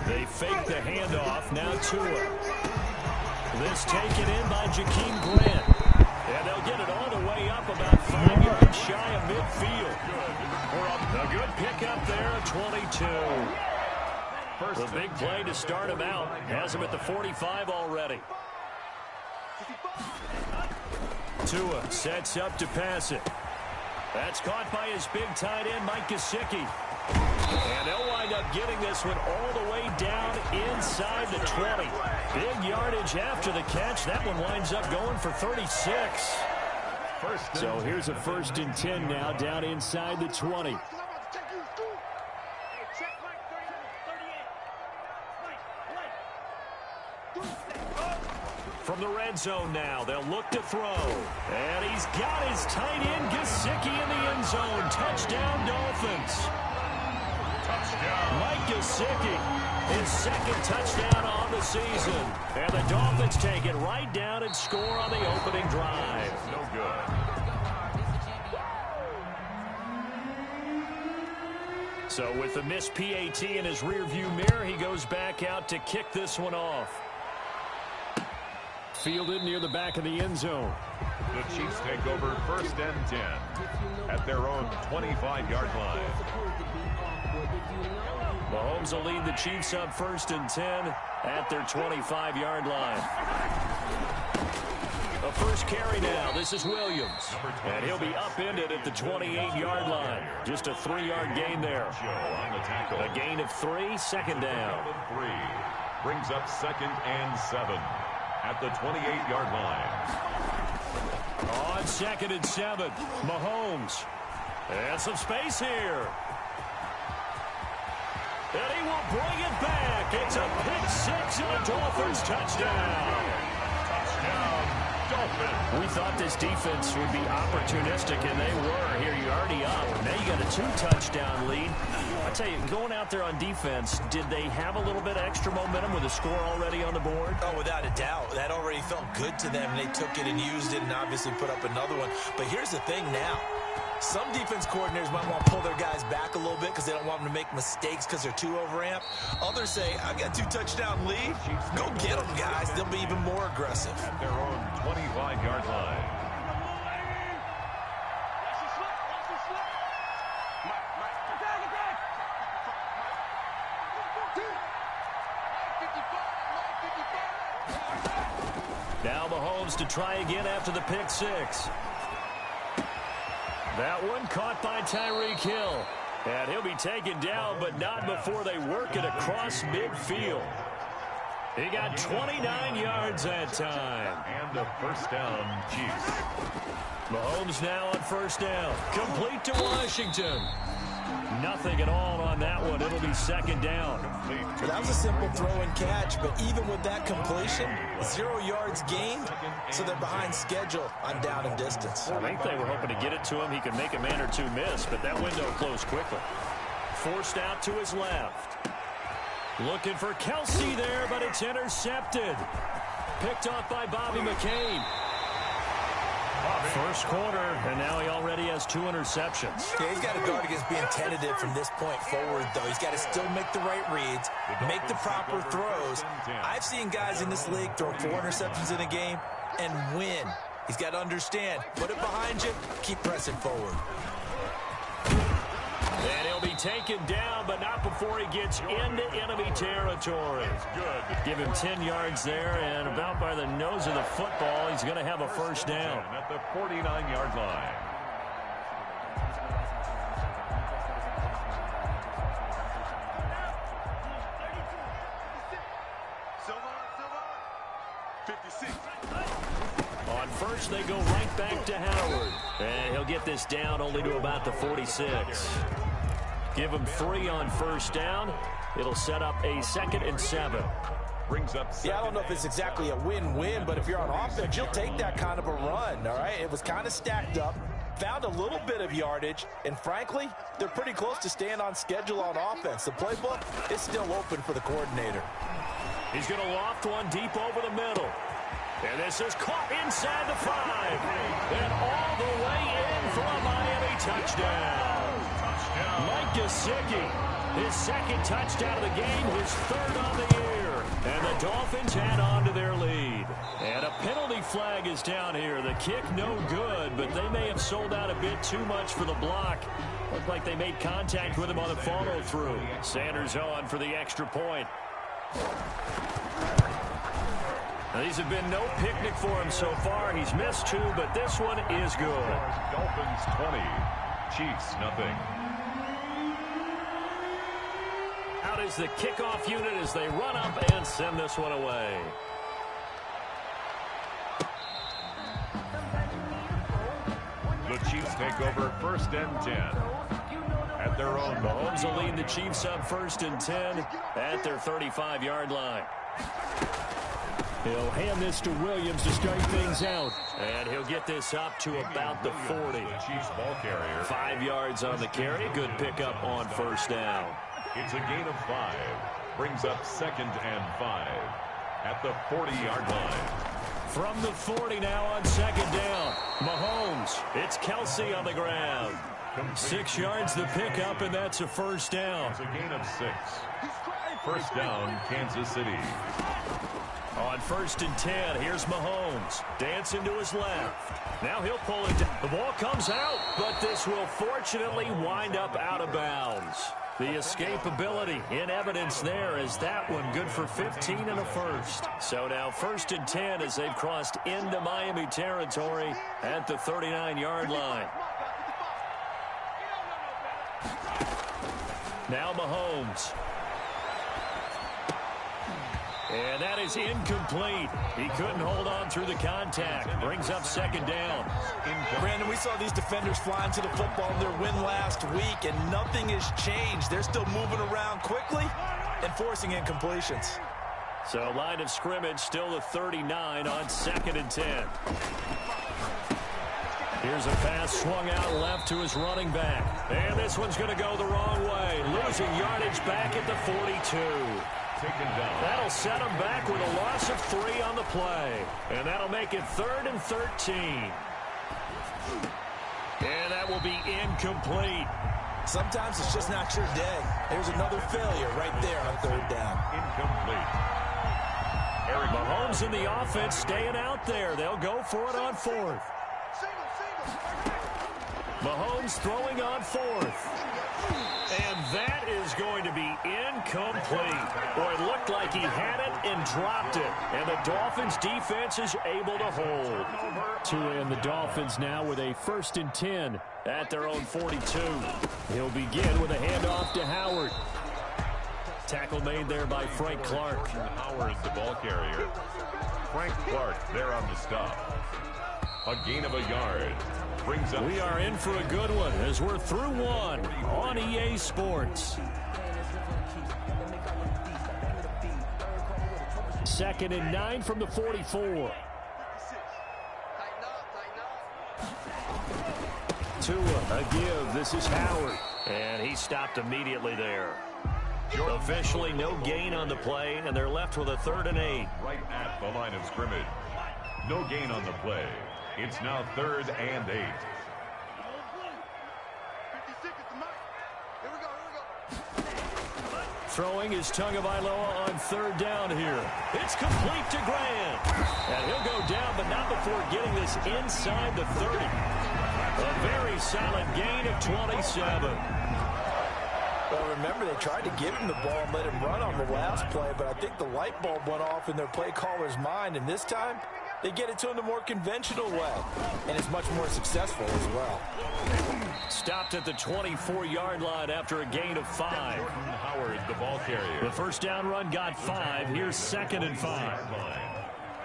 They fake the handoff. Now Tua. This taken in by Jakeem Grant. And they'll get it all the way up about 5 yards shy of midfield. A good pickup there at 22. The big play to start him out. Has him at the 45 already. Tua sets up to pass it. That's caught by his big tight end, Mike Gesicki. And they'll wind up getting this one all the way down inside the 20. Big yardage after the catch. That one winds up going for 36. So here's a 1st and 10 now down inside the 20. From the red zone now, they'll look to throw. And he's got his tight end, Gesicki, in the end zone. Touchdown, Dolphins. Mike Gesicki, his 2nd touchdown on the season. And the Dolphins take it right down and score on the opening drive. No good. So with the missed PAT in his rearview mirror, he goes back out to kick this one off. Fielded near the back of the end zone. The Chiefs take over 1st and 10 at their own 25-yard line. Mahomes will lead the Chiefs up 1st and 10 at their 25-yard line. The first carry now. This is Williams. And he'll be upended at the 28-yard line. Just a 3-yard gain there. A gain of 3, 2nd down. Brings up 2nd and 7 at the 28-yard line. On 2nd and 7, Mahomes. And some space here. And he will bring it back. It's a pick 6 and a Dolphins touchdown. Touchdown, Dolphins. We thought this defense would be opportunistic, and they were. Here, you're already up. Now you got a 2-touchdown lead. I tell you, going out there on defense, did they have a little bit of extra momentum with a score already on the board? Oh, without a doubt. That already felt good to them. They took it and used it and obviously put up another one. But here's the thing now. Some defense coordinators might want to pull their guys back a little bit because they don't want them to make mistakes because they're too overamped. Others say, I got a 2-touchdown lead. Go get them, guys. They'll be even more aggressive. At their own 25-yard line. Now Mahomes to try again after the pick 6. That one caught by Tyreek Hill. And he'll be taken down, but not before they work it across midfield. He got 29 yards that time. And a 1st down, Chiefs. Mahomes now on 1st down. Complete to Washington. Nothing at all on that one. It'll be second down. So that was a simple throw and catch, but even with that completion, 0 yards gained, so they're behind schedule on down and distance. I think they were hoping to get it to him. He could make a man or two miss, but that window closed quickly. Forced out to his left. Looking for Kelsey there, but it's intercepted. Picked off by Bobby McCain. First quarter, and now he already has 2 interceptions. Yeah, he's got to guard against being tentative from this point forward, though. He's got to still make the right reads, make the proper throws. I've seen guys in this league throw 4 interceptions in a game and win. He's got to understand, put it behind you, keep pressing forward. And he'll be taken down, but not before he gets into enemy territory. Give him 10 yards there, and about by the nose of the football, he's going to have a first down. At the 49-yard line. On first, they go right back to Howard. And he'll get this down only to about the 46. Give him 3 on first down. It'll set up a 2nd and 7. Brings up. Yeah, I don't know if it's exactly a win-win, but if you're on offense, you'll take that kind of a run, all right? It was kind of stacked up, found a little bit of yardage, and frankly, they're pretty close to staying on schedule on offense. The playbook is still open for the coordinator. He's going to loft one deep over the middle. And this is caught inside the 5. And all the way in for a Miami touchdown. Mike Gesicki, his 2nd touchdown of the game, his 3rd on the year. And the Dolphins add on to their lead. And a penalty flag is down here. The kick no good, but they may have sold out a bit too much for the block. Looked like they made contact with him on the follow-through. Sanders on for the extra point. Now, these have been no picnic for him so far. He's missed 2, but this one is good. Dolphins 20, Chiefs nothing. Out is the kickoff unit as they run up and send this one away. The Chiefs take over 1st and 10 at their own. Mahomes will lead the Chiefs up 1st and 10 at their 35-yard line. He'll hand this to Williams to start things out. And he'll get this up to about the 40. The Chiefs ball carrier. 5 yards on the carry. Good pickup on first down. It's a gain of 5. Brings up 2nd and 5 at the 40-yard line. From the 40 now on 2nd down. Mahomes. It's Kelsey on the ground. 6 yards the pickup, and that's a first down. It's a gain of 6. First down, Kansas City. On 1st and 10, here's Mahomes. Dancing to his left. Now he'll pull it down. The ball comes out, but this will fortunately wind up out of bounds. The escapability in evidence there is that one good for 15 and a first. So now 1st and 10 as they've crossed into Miami territory at the 39-yard line. Now Mahomes. And that is incomplete. He couldn't hold on through the contact. Brings up 2nd down. Brandon, we saw these defenders flying to the football in their win last week, and nothing has changed. They're still moving around quickly and forcing incompletions. So line of scrimmage still the 39 on 2nd and 10. Here's a pass swung out left to his running back. And this one's going to go the wrong way. Losing yardage back at the 42. Taken down. That'll set him back with a loss of 3 on the play. And that'll make it 3rd and 13. And that will be incomplete. Sometimes it's just not your day. There's another failure right there on 3rd down. Incomplete. Mahomes in the offense staying out there. They'll go for it on 4th. Mahomes throwing on 4th. And that is going to be incomplete. Boy, it looked like he had it and dropped it. And the Dolphins defense is able to hold. And the Dolphins now with a 1st and 10 at their own 42. He'll begin with a handoff to Howard. Tackle made there by Frank Clark. Howard, the ball carrier. Frank Clark there on the stop. A gain of a yard. brings up... We are in for a good one as we're through one on EA Sports. 2nd and 9 from the 44. Tua, a give. This is Howard. And he stopped immediately there. Officially no gain on the play, and they're left with a 3rd and 8. Right at the line of scrimmage. No gain on the play. It's now 3rd and 8. Throwing is Tagovailoa on 3rd down here. It's complete to Grant. And he'll go down, but not before getting this inside the 30. A very solid gain of 27. Well, remember, they tried to give him the ball and let him run on the last play, but I think the light bulb went off in their play caller's mind, and this time they get it to him the more conventional way, and it's much more successful as well. Stopped at the 24-yard line after a gain of 5. Jordan Howard, the ball carrier. The first down run got 5. Here's 2nd and 5.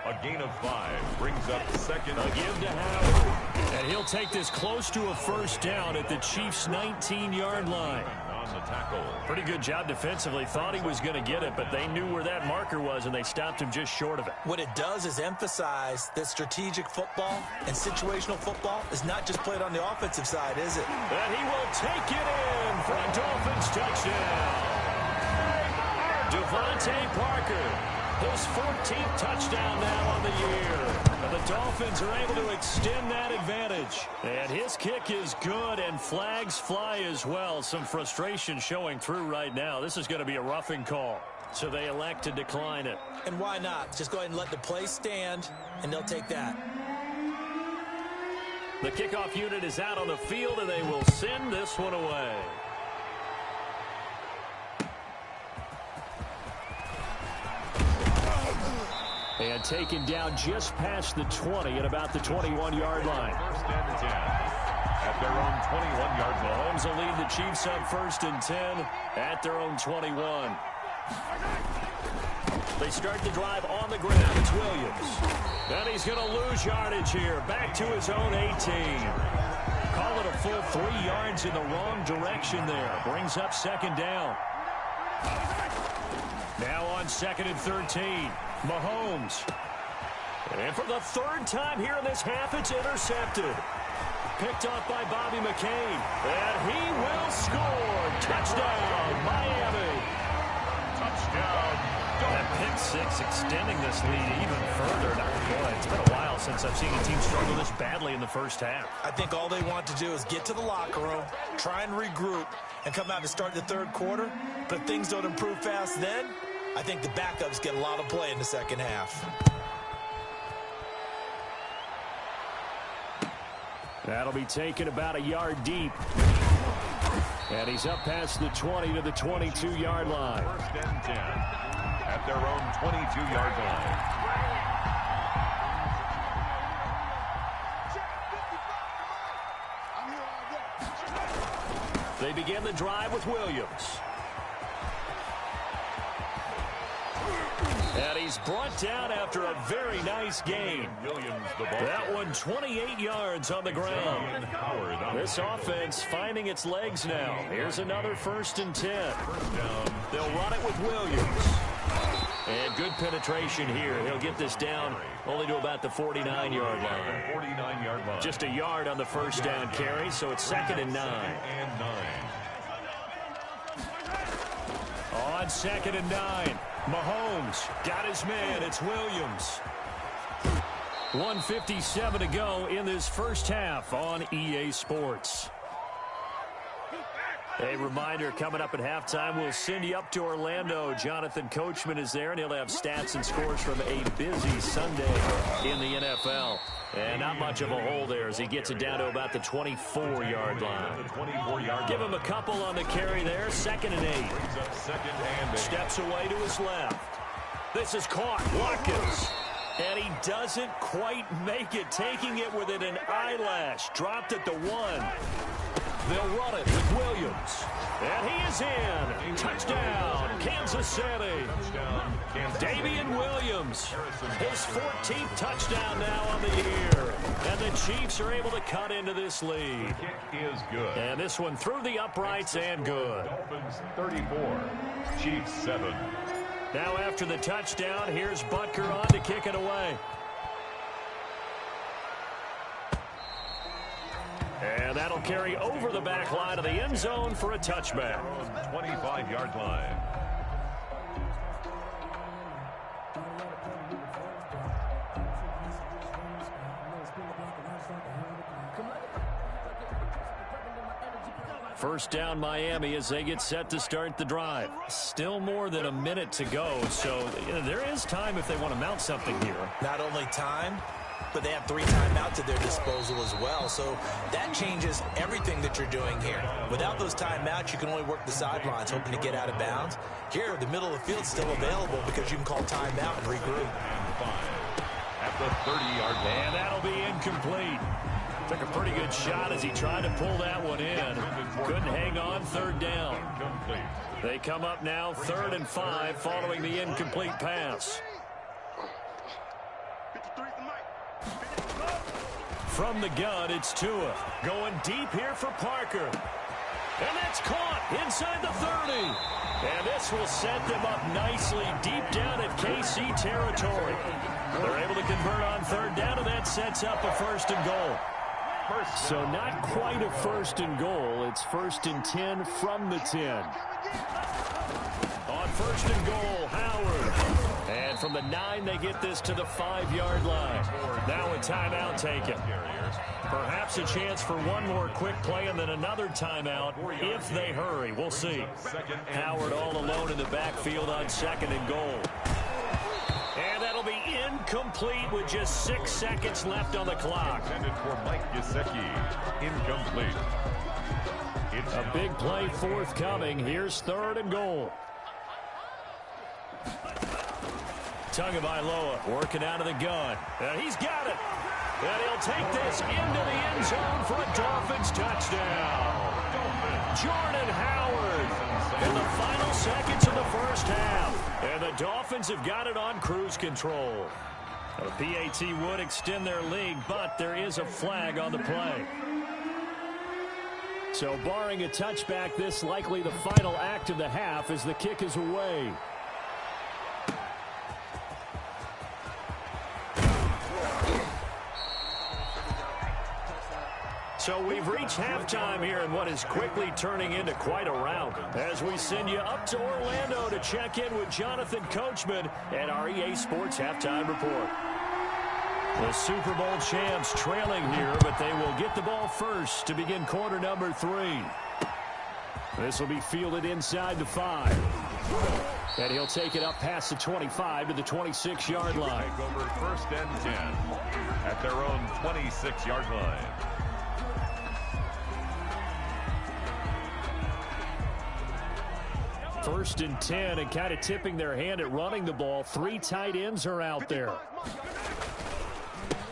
A gain of 5 brings up 2nd. A give to Howard. And he'll take this close to a first down at the Chiefs' 19-yard line. On the tackle. Pretty good job defensively. Thought he was going to get it, but they knew where that marker was, and they stopped him just short of it. What it does is emphasize that strategic football and situational football is not just played on the offensive side, is it? And he will take it in for a Dolphins touchdown. Devontae Parker, his 14th touchdown now on the year. And the Dolphins are able to extend that advantage. And his kick is good, and flags fly as well. Some frustration showing through right now. This is going to be a roughing call. So they elect to decline it. And why not? Just go ahead and let the play stand, and they'll take that. The kickoff unit is out on the field, and they will send this one away. And taken down just past the 20 at about the 21-yard line. 1st and 10 at their own 21-yard line. Mahomes will lead the Chiefs on 1st and 10 at their own 21. They start the drive on the ground. It's Williams. And he's going to lose yardage here. Back to his own 18. Call it a full 3 yards in the wrong direction there. Brings up 2nd down. Now on 2nd and 13. Mahomes. And for the 3rd time here in this half, it's intercepted. Picked off by Bobby McCain. And he will score. Touchdown, Miami. Touchdown. That pick 6 extending this lead even further. Now, boy, it's been a while since I've seen a team struggle this badly in the first half. I think all they want to do is get to the locker room, try and regroup, and come out to start the 3rd quarter. But if things don't improve fast then, I think the backups get a lot of play in the 2nd half. That'll be taken about a yard deep. And he's up past the 20 to the 22-yard line. 1st and 10 at their own 22-yard line. They begin the drive with Williams. And he's brought down after a very nice gain. That one 28 yards on the ground. This offense finding its legs now. Here's another 1st and 10. They'll run it with Williams. And good penetration here. He'll get this down only to about the 49-yard line. 49-yard line. Just a yard on the 1st down carry, so it's 2nd and 9. On 2nd and 9. Mahomes got his man. It's Williams. 1:57 to go in this first half on EA Sports. A reminder, coming up at halftime, we'll send you up to Orlando. Jonathan Coachman is there, and he'll have stats and scores from a busy Sunday in the NFL. And not much of a hole there as he gets it down to about the 24-yard line. Give him a couple on the carry there. 2nd and 8. Steps away to his left. This is caught. Watkins. And he doesn't quite make it, taking it within an eyelash. Dropped at the 1. They'll run it with Williams. And he is in. Touchdown, Kansas City. Damian Williams, his 14th touchdown now on the year. And the Chiefs are able to cut into this lead. The kick is good. And this one through the uprights and good. Dolphins 34, Chiefs 7. Now after the touchdown, here's Butker on to kick it away. And that'll carry over the back line of the end zone for a touchback. 25-yard line. First down Miami as they get set to start the drive. Still more than a minute to go, so there is time if they want to mount something here. Not only time, but they have 3 timeouts at their disposal as well. So that changes everything that you're doing here. Without those timeouts, you can only work the sidelines, hoping to get out of bounds. Here, the middle of the field's still available because you can call timeout and regroup. At the 30-yard line. And that'll be incomplete. Took a pretty good shot as he tried to pull that one in. Couldn't hang on, third down. They come up now 3rd and 5 following the incomplete pass. From the gun, it's Tua. Going deep here for Parker. And that's caught inside the 30. And this will set them up nicely deep down at KC territory. They're able to convert on 3rd down, and that sets up a 1st and goal. So not quite a 1st and goal. It's 1st and 10 from the 10. On 1st and goal, Howard. And from the 9, they get this to the 5-yard line. Now a timeout taken. Perhaps a chance for one more quick play and then another timeout if they hurry. We'll see. Howard all alone in the backfield on 2nd and goal. And that'll be incomplete with just 6 seconds left on the clock. Intended for Mike Gesicki. Incomplete. A big play forthcoming. Here's 3rd and goal. Tagovailoa working out of the gun. And he's got it. And he'll take this into the end zone for a Dolphins touchdown. Jordan Howard in the final seconds of the 1st half. And the Dolphins have got it on cruise control. The PAT would extend their lead, but there is a flag on the play. So barring a touchback, this likely the final act of the half as the kick is away. So we've reached halftime here in what is quickly turning into quite a rout as we send you up to Orlando to check in with Jonathan Coachman at our EA Sports Halftime Report. The Super Bowl champs trailing here, but they will get the ball first to begin quarter number 3. This will be fielded inside the 5. And he'll take it up past the 25 to the 26-yard line. Take over 1st and 10 at their own 26-yard line. First and 10, and kind of tipping their hand at running the ball. 3 tight ends are out there.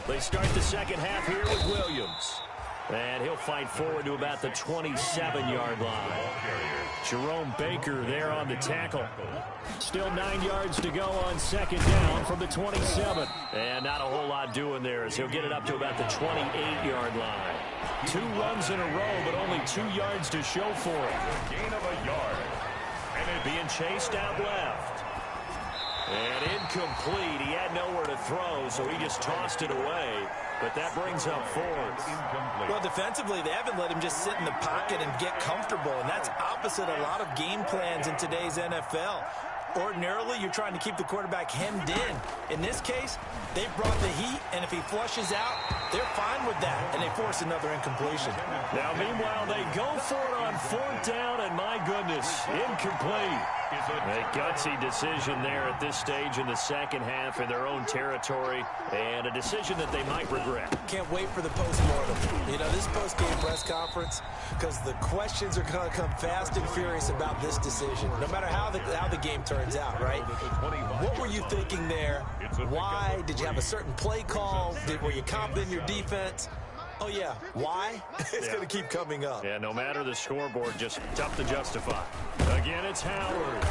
They start the second half here with Williams. And he'll fight forward to about the 27-yard line. Jerome Baker there on the tackle. Still 9 yards to go on 2nd down from the 27. And not a whole lot doing there as he'll get it up to about the 28-yard line. 2 runs in a row, but only 2 yards to show for it. Gain of a yard. Being chased out left. And incomplete. He had nowhere to throw, so he just tossed it away. But that brings up 4th. Well, defensively, they haven't let him just sit in the pocket and get comfortable, and that's opposite a lot of game plans in today's NFL. Ordinarily, you're trying to keep the quarterback hemmed in. In this case, they brought the heat, and if he flushes out, they're fine with that, and they force another incompletion. Now, meanwhile, they go for it on 4th down, and my goodness, incomplete. A gutsy decision there at this stage in the second half in their own territory, and a decision that they might regret. Can't wait for the postmortem. You know, this post-game press conference, because the questions are going to come fast and furious about this decision, no matter how the game turns out, right? What were you thinking there? Why? Did you have a certain play call? Were you confident in your defense? Oh, yeah. Why? It's going to keep coming up. Yeah, no matter the scoreboard, just tough to justify. Again, it's Howard.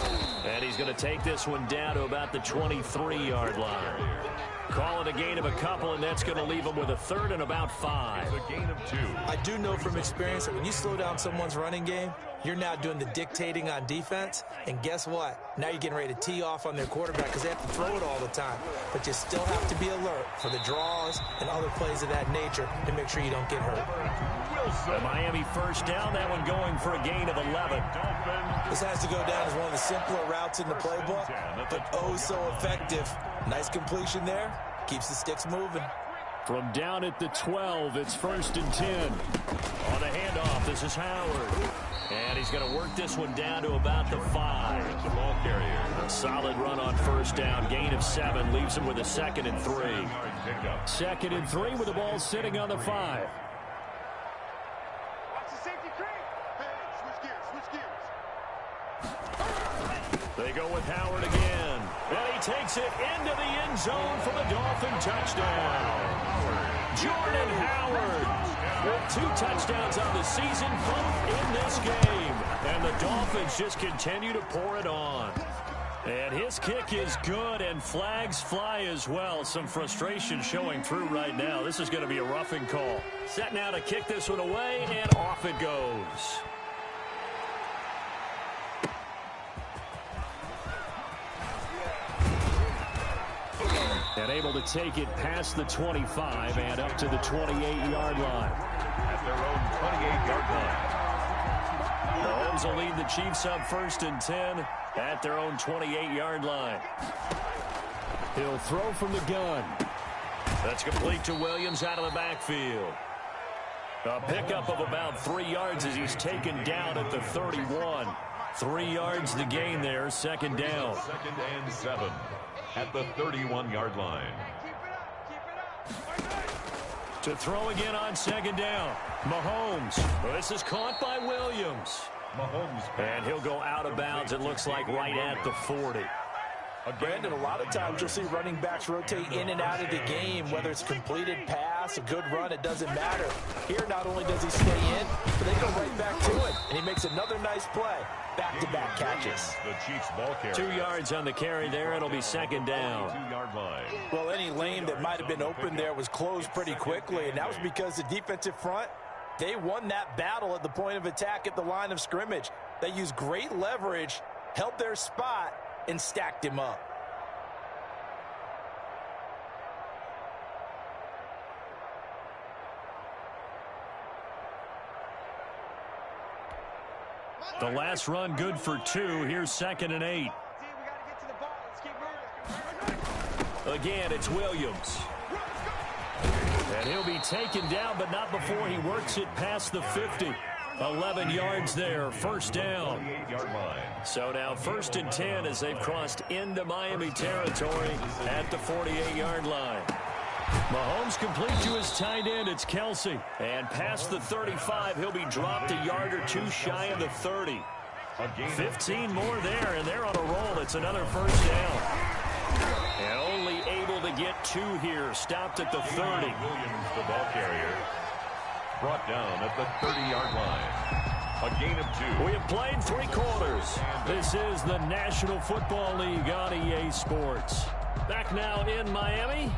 And he's going to take this one down to about the 23-yard line. Call it a gain of a couple, and that's going to leave him with a third and about 5. It's a gain of 2. I do know from experience that when you slow down someone's running game, you're now doing the dictating on defense. And guess what? Now you're getting ready to tee off on their quarterback because they have to throw it all the time. But you still have to be alert for the draws and other plays of that nature to make sure you don't get hurt. The Miami first down, that one going for a gain of 11. This has to go down as one of the simpler routes in the playbook, but oh so effective. Nice completion there. Keeps the sticks moving. From down at the 12, it's 1st and 10. On the handoff, this is Howard. And he's going to work this one down to about the 5. The ball carrier. A solid run on first down. Gain of 7 leaves him with a 2nd and 3. 2nd and 3 with the ball sitting on the 5. They go with Howard again. And he takes it into the end zone for the Dolphin touchdown. Jordan Howard with 2 touchdowns on the season, both in this game. And the Dolphins just continue to pour it on. And his kick is good, and flags fly as well. Some frustration showing through right now. This is going to be a roughing call. Set now to kick this one away, and off it goes. And able to take it past the 25 and up to the 28-yard line. At their own 28-yard line. Mahomes will lead the Chiefs up 1st and 10 at their own 28-yard line. He'll throw from the gun. That's complete to Williams out of the backfield. A pickup of about 3 yards as he's taken down at the 31. 3 yards the gain there, 2nd down. 2nd and 7 at the 31-yard line. To throw again on 2nd down. Mahomes. This is caught by Williams. Mahomes. And he'll go out of bounds, it looks like, right at the 40. Brandon, a lot of times you'll see running backs rotate in and out of the game, whether it's a completed pass, a good run, it doesn't matter. Here, not only does he stay in, but they go right back to it, and he makes another nice play. Back-to-back catches. The Chiefs ball carrier. 2 yards on the carry there. It'll be 2nd down. 2-yard line. Well, any lane that might have been open there was closed pretty quickly, and that was because the defensive front, they won that battle at the point of attack at the line of scrimmage. They used great leverage, held their spot, and stacked him up. The last run good for 2. Here's 2nd and 8. Again, it's Williams. And he'll be taken down, but not before he works it past the 50. 11 yards there, 1st down. So now 1st and 10 as they've crossed into Miami territory at the 48-yard line. Mahomes complete to his tight end. It's Kelsey. And past the 35, he'll be dropped a yard or 2 shy of the 30. 15 more there, and they're on a roll. It's another 1st down. And only able to get 2 here. Stopped at the 30. Williams, the ball carrier, brought down at the 30-yard line. A gain of 2. We have played 3 quarters. This is the National Football League on EA Sports. Back now in Miami.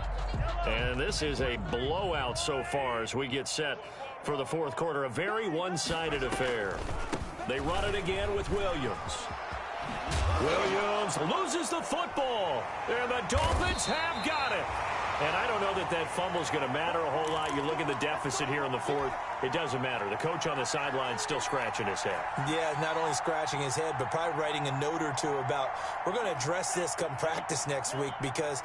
And this is a blowout so far as we get set for the 4th quarter. A very one-sided affair. They run it again with Williams. Williams loses the football. And the Dolphins have got it. And I don't know that that fumble is going to matter a whole lot. You look at the deficit here in the 4th. It doesn't matter. The coach on the sideline still scratching his head. Yeah, not only scratching his head, but probably writing a note or 2 about we're going to address this come practice next week because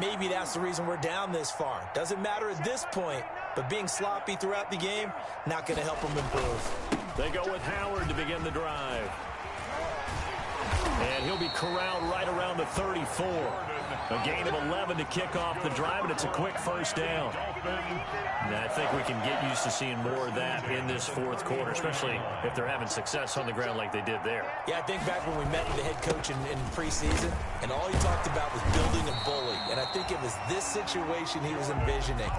maybe that's the reason we're down this far. Doesn't matter at this point, but being sloppy throughout the game, not going to help them improve. They go with Howard to begin the drive. And he'll be corralled right around the 34. A gain of 11 to kick off the drive, and it's a quick 1st down. And I think we can get used to seeing more of that in this 4th quarter, especially if they're having success on the ground like they did there. Yeah, I think back when we met with the head coach in preseason, and all he talked about was building a bully. And I think it was this situation he was envisioning.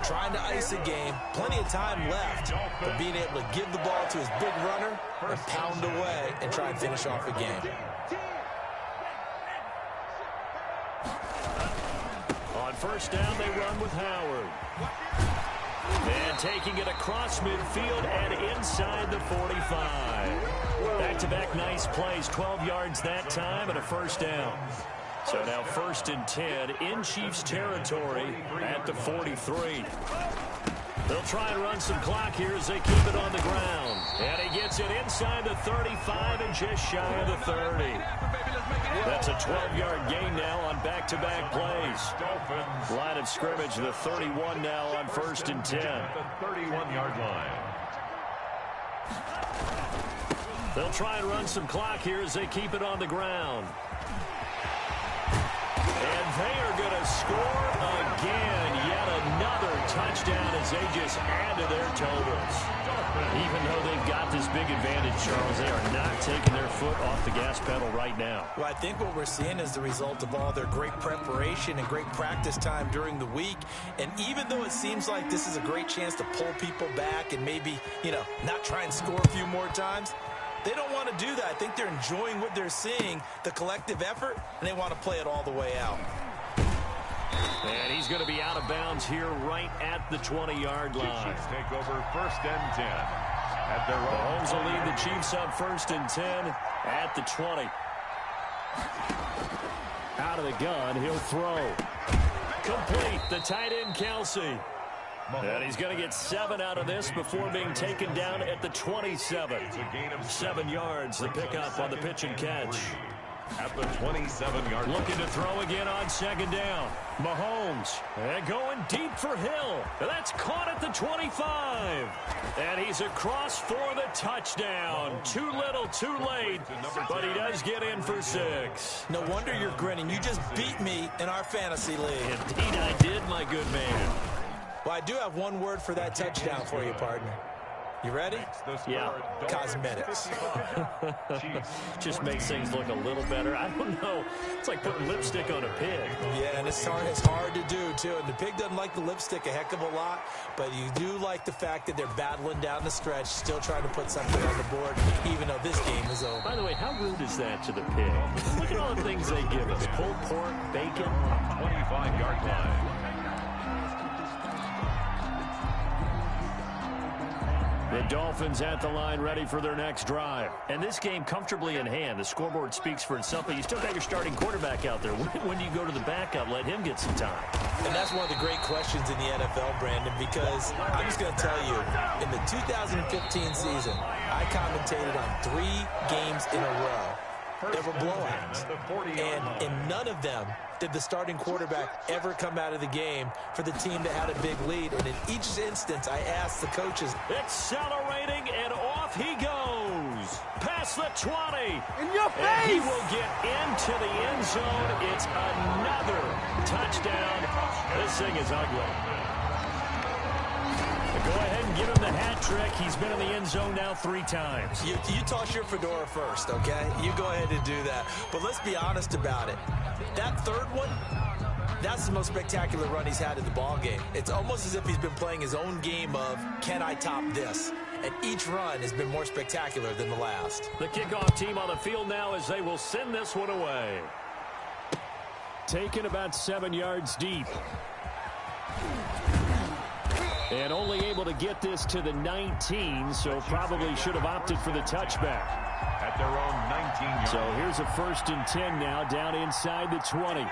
trying to ice a game, plenty of time left, but being able to give the ball to his big runner and pound away and try and finish off a game. On first down, they run with Howard. And taking it across midfield and inside the 45. Back-to-back nice plays, 12 yards that time and a first down. So now 1st and 10 in Chiefs territory at the 43. They'll try and run some clock here as they keep it on the ground. And he gets it inside the 35 and just shy of the 30. That's a 12-yard gain now on back-to-back plays. Line of scrimmage, the 31 now on 1st and 10. The 31-yard line. They'll try and run some clock here as they keep it on the ground. And they are going to score again. Yet another touchdown as they just add to their totals. Even though they've got this big advantage, Charles, they are not taking their foot off the gas pedal right now. Well, I think what we're seeing is the result of all their great preparation and great practice time during the week. And even though it seems like this is a great chance to pull people back and maybe, not try and score a few more times, they don't want to do that. I think they're enjoying what they're seeing, the collective effort, and they want to play it all the way out. And he's going to be out of bounds here right at the 20-yard line. Chiefs take over 1st and 10 at their own. Mahomes will lead the Chiefs on 1st and 10 at the 20. Out of the gun, he'll throw. Complete, the tight end, Kelsey. And he's going to get 7 out of this before being taken down at the 27. 7 yards, the pickup on the pitch and catch. At the 27-yard line. Looking to throw again on 2nd down. Mahomes, and going deep for Hill. That's caught at the 25. And he's across for the touchdown. Too little, too late, but he does get in for 6. No wonder you're grinning. You just beat me in our fantasy league. Indeed I did, my good man. Well, I do have one word for that touchdown for you, partner. You ready? Yeah. Cosmetics. Just makes things look a little better. I don't know. It's like putting lipstick on a pig. Yeah, and it's hard to do, too. And the pig doesn't like the lipstick a heck of a lot, but you do like the fact that they're battling down the stretch, still trying to put something on the board, even though this game is over. By the way, how rude is that to the pig? Look at all the things they give us. Pulled pork, bacon. 25-yard line. The Dolphins at the line ready for their next drive. And this game comfortably in hand. The scoreboard speaks for itself, but you still got your starting quarterback out there. When do you go to the backup? Let him get some time. And that's one of the great questions in the NFL, Brandon, because I'm just going to tell you, in the 2015 season, I commentated on 3 games in a row that were blowouts. And in none of them did the starting quarterback ever come out of the game for the team that had a big lead. And in each instance, I asked the coaches. Accelerating, and off he goes. Past the 20. In your face! And he will get into the end zone. It's another touchdown. This thing is ugly. Go ahead and give him the hat trick. He's been in the end zone now 3 times. You toss your fedora first, okay? You go ahead and do that. But let's be honest about it. That 3rd one, that's the most spectacular run he's had in the ball game. It's almost as if he's been playing his own game of, can I top this? And each run has been more spectacular than the last. The kickoff team on the field now as they will send this one away. Taken about 7 yards deep. And only able to get this to the 19, so probably should have opted for the touchback. At their own 19. So here's a 1st and 10 now, down inside the 20.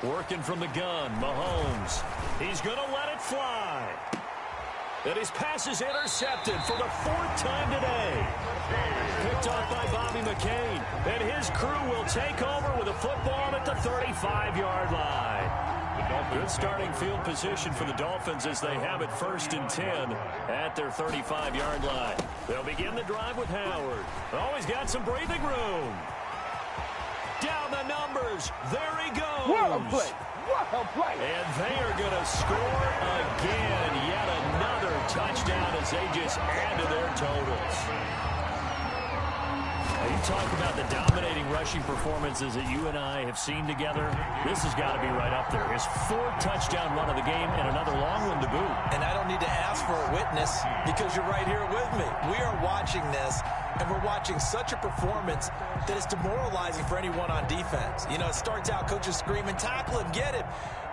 Working from the gun, Mahomes. He's going to let it fly. And his pass is intercepted for the 4th time today. Picked off by Bobby McCain. And his crew will take over with a football at the 35-yard line. Good starting field position for the Dolphins as they have it 1st and 10 at their 35-yard line. They'll begin the drive with Howard. Always got some breathing room. Down the numbers. There he goes. What a play. What a play. And they are going to score again. Yet another touchdown as they just add to their totals. You talk about the dominating rushing performances that you and I have seen together. This has got to be right up there. His 4th touchdown run of the game and another long one to boot. And I don't need to ask for a witness because you're right here with me. We are watching this, and we're watching such a performance that is demoralizing for anyone on defense. You know, it starts out coaches screaming, tackle him, get him.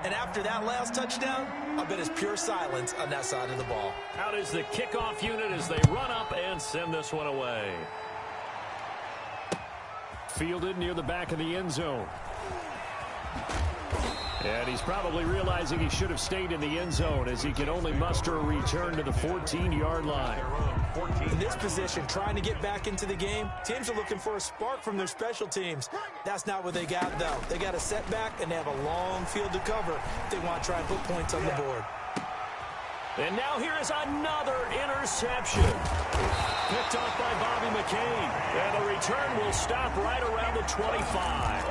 And after that last touchdown, I bet it's pure silence on that side of the ball. Out is the kickoff unit as they run up and send this one away. Fielded near the back of the end zone. And he's probably realizing he should have stayed in the end zone as he can only muster a return to the 14-yard line. In this position, trying to get back into the game, teams are looking for a spark from their special teams. That's not what they got, though. They got a setback, and they have a long field to cover if they want to try and put points on the board. And now here is another interception. Picked off by Bobby McCain. And the return will stop right around the 25.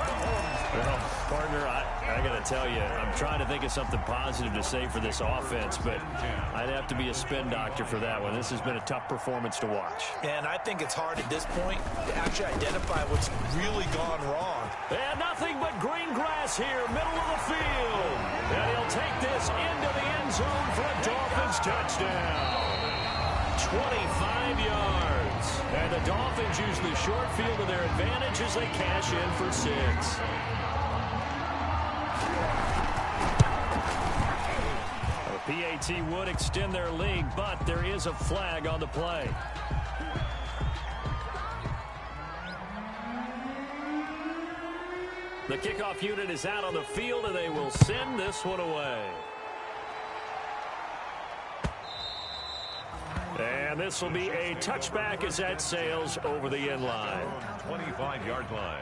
Well, partner, I got to tell you, I'm trying to think of something positive to say for this offense, but I'd have to be a spin doctor for that one. This has been a tough performance to watch. And I think it's hard at this point to actually identify what's really gone wrong. And nothing but green grass here, middle of the field. And he'll take this into the end zone for a Dolphins touchdown. 25 yards. And the Dolphins use the short field to their advantage as they cash in for 6. The PAT would extend their lead, but there is a flag on the play. The kickoff unit is out on the field, and they will send this one away. And this will be a touchback as that sails over the end line. 25-yard line.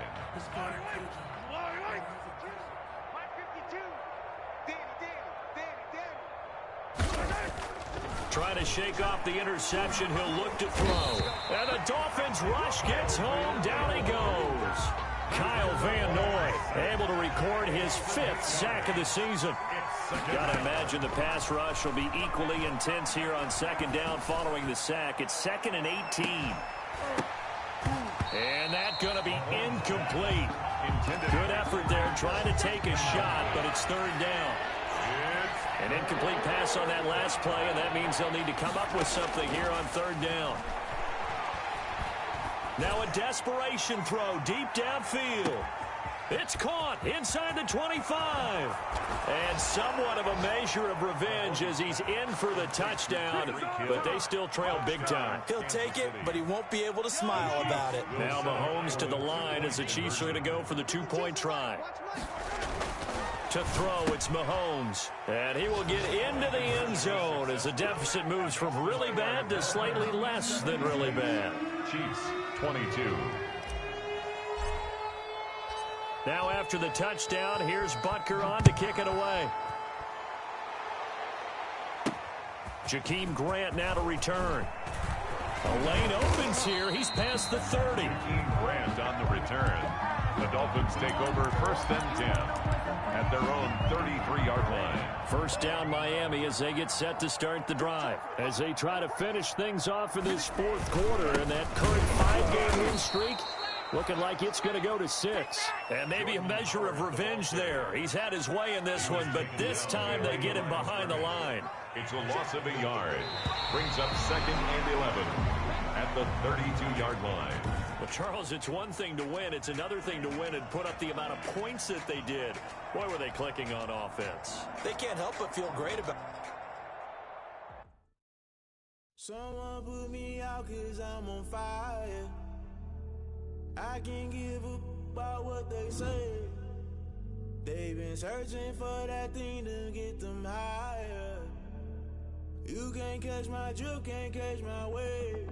Trying to shake off the interception. He'll look to throw. And the Dolphins rush gets home. Down he goes. Kyle Van Noy able to record his 5th sack of the season. Got to imagine the pass rush will be equally intense here on 2nd down following the sack. It's 2nd and 18. And that's going to be incomplete. Good effort there trying to take a shot, but it's 3rd down. An incomplete pass on that last play, and that means they'll need to come up with something here on 3rd down. Now a desperation throw deep downfield. It's caught inside the 25. And somewhat of a measure of revenge as he's in for the touchdown, but they still trail big time. He'll take it, but he won't be able to smile about it. Now Mahomes to the line as the Chiefs are going to go for the 2-point try. To throw, it's Mahomes. And he will get into the end zone as the deficit moves from really bad to slightly less than really bad. Chiefs, 22. Now after the touchdown, here's Butker on to kick it away. Jakeem Grant now to return. A lane opens here. He's past the 30. Jakeem Grant on the return. The Dolphins take over 1st and 10 at their own 33-yard line. 1st down Miami as they get set to start the drive. As they try to finish things off in this 4th quarter, and that current 5-game win streak looking like it's going to go to 6. And maybe a measure of revenge there. He's had his way in this one, but this time they get him behind the line. It's a loss of a yard. Brings up 2nd and 11 at the 32-yard line. Well, Charles, it's one thing to win. It's another thing to win and put up the amount of points that they did. Boy, were they clicking on offense. They can't help but feel great about it. Someone put me out 'cause I'm on fire. I can't give a about what they say. They've been searching for that thing to get them higher. You can't catch my drift, can't catch my wave.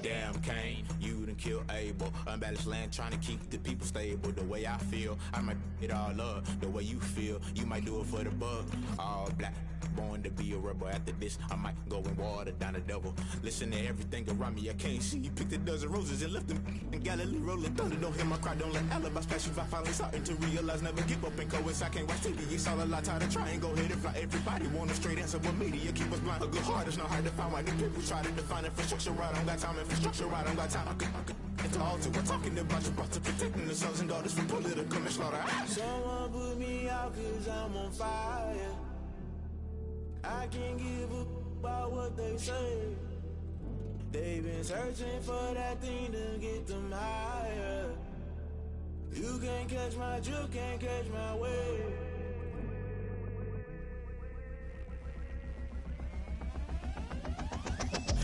Damn Kane, you done killed Abel. Unbalanced land trying to keep the people stable. The way I feel, I might it all up. The way you feel, you might do it for the bug. All black, born to be a rebel. After this, I might go and water down the devil. Listen to everything around me, I can't see. You picked a dozen roses and left them in Galilee rolling thunder. Don't hear my cry, don't let alibis pass you. I finally starting to realize, never give up and coexist. I can't watch TV, it's all a lot. Tired of trying, go ahead and fly. Everybody want a straight answer, but media keep us blind. A good heart is not hard to find. Why do people try to define infrastructure right? I don't got time, infrastructure right, I don't got time. I could It's all to we're talking about your brother protecting the sons and daughters from political manslaughter. Someone put me out cause I'm on fire. I can't give a about what they say. They've been searching for that thing to get them higher. You can't catch my drift, can't catch my wave.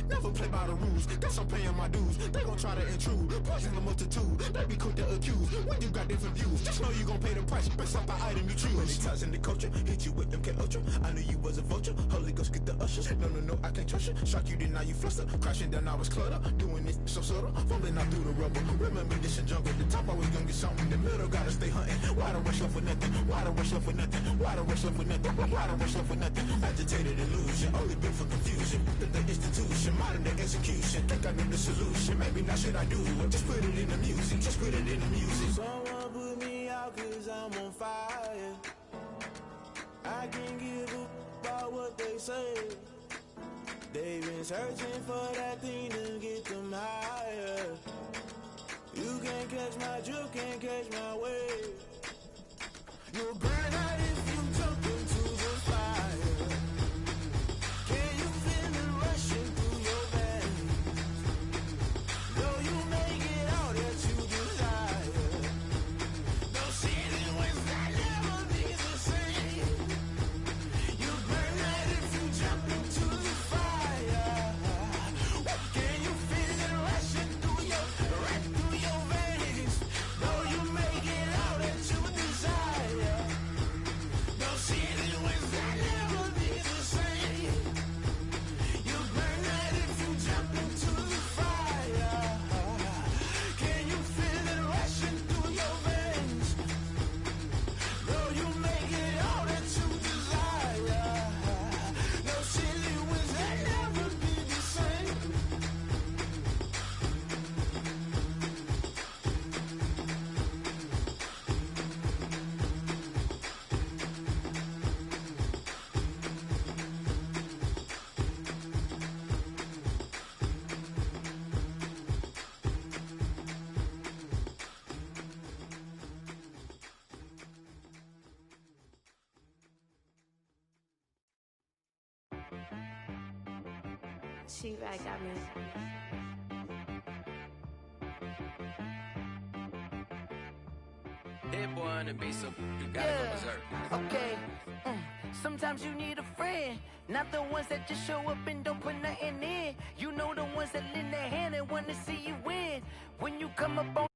Never play by the rules, guess I'm paying my dues. They gon' try to intrude, poison the multitude. They be quick to accuse, when you got different views. Just know you gon' pay the price, based off the item you choose. Many ties in the culture, hit you with MK Ultra. I knew you was a vulture, Holy Ghost get the ushers. No, I can't trust you. Shock you, then now you fluster. Crashing down, I was clutter. Doing this so subtle, fumbling out through the rubble. Remember this a jungle, the top always gonna get something. In the middle, gotta stay hunting. Why the rush left with nothing? Why the rush left with nothing? Why the rush left with nothing? Why the rush left with nothing? Agitated illusion, only built for confusion. The institution, modern day execution. Think I know the solution. Maybe not should I do it? Just put it in the music. Just put it in the music. Someone put me out cause I'm on fire. I can't give a about what they say. They've been searching for that thing to get them higher. You can't catch my drift, can't catch my wave. You'll burn out if you jump into the fire. Can you feel it rushing through your veins? Though you may get all that you desire. No ceiling wins that never be the same. You burn out if you jump into the fire. Can you feel it rushing through your veins? Though you may get all that you desire. No ceiling wins that never be the same. You burn out if you jump into the fire. Can you feel it rushing through your veins? Though you may get all that you desire. No ceiling wins that never be the same. She right got me. Hit boy on the beat, so you gotta go berserk. Okay. Sometimes you need a friend, not the ones that just show up and don't put nothing in. You know the ones that lend their hand and want to see you win. When you come up on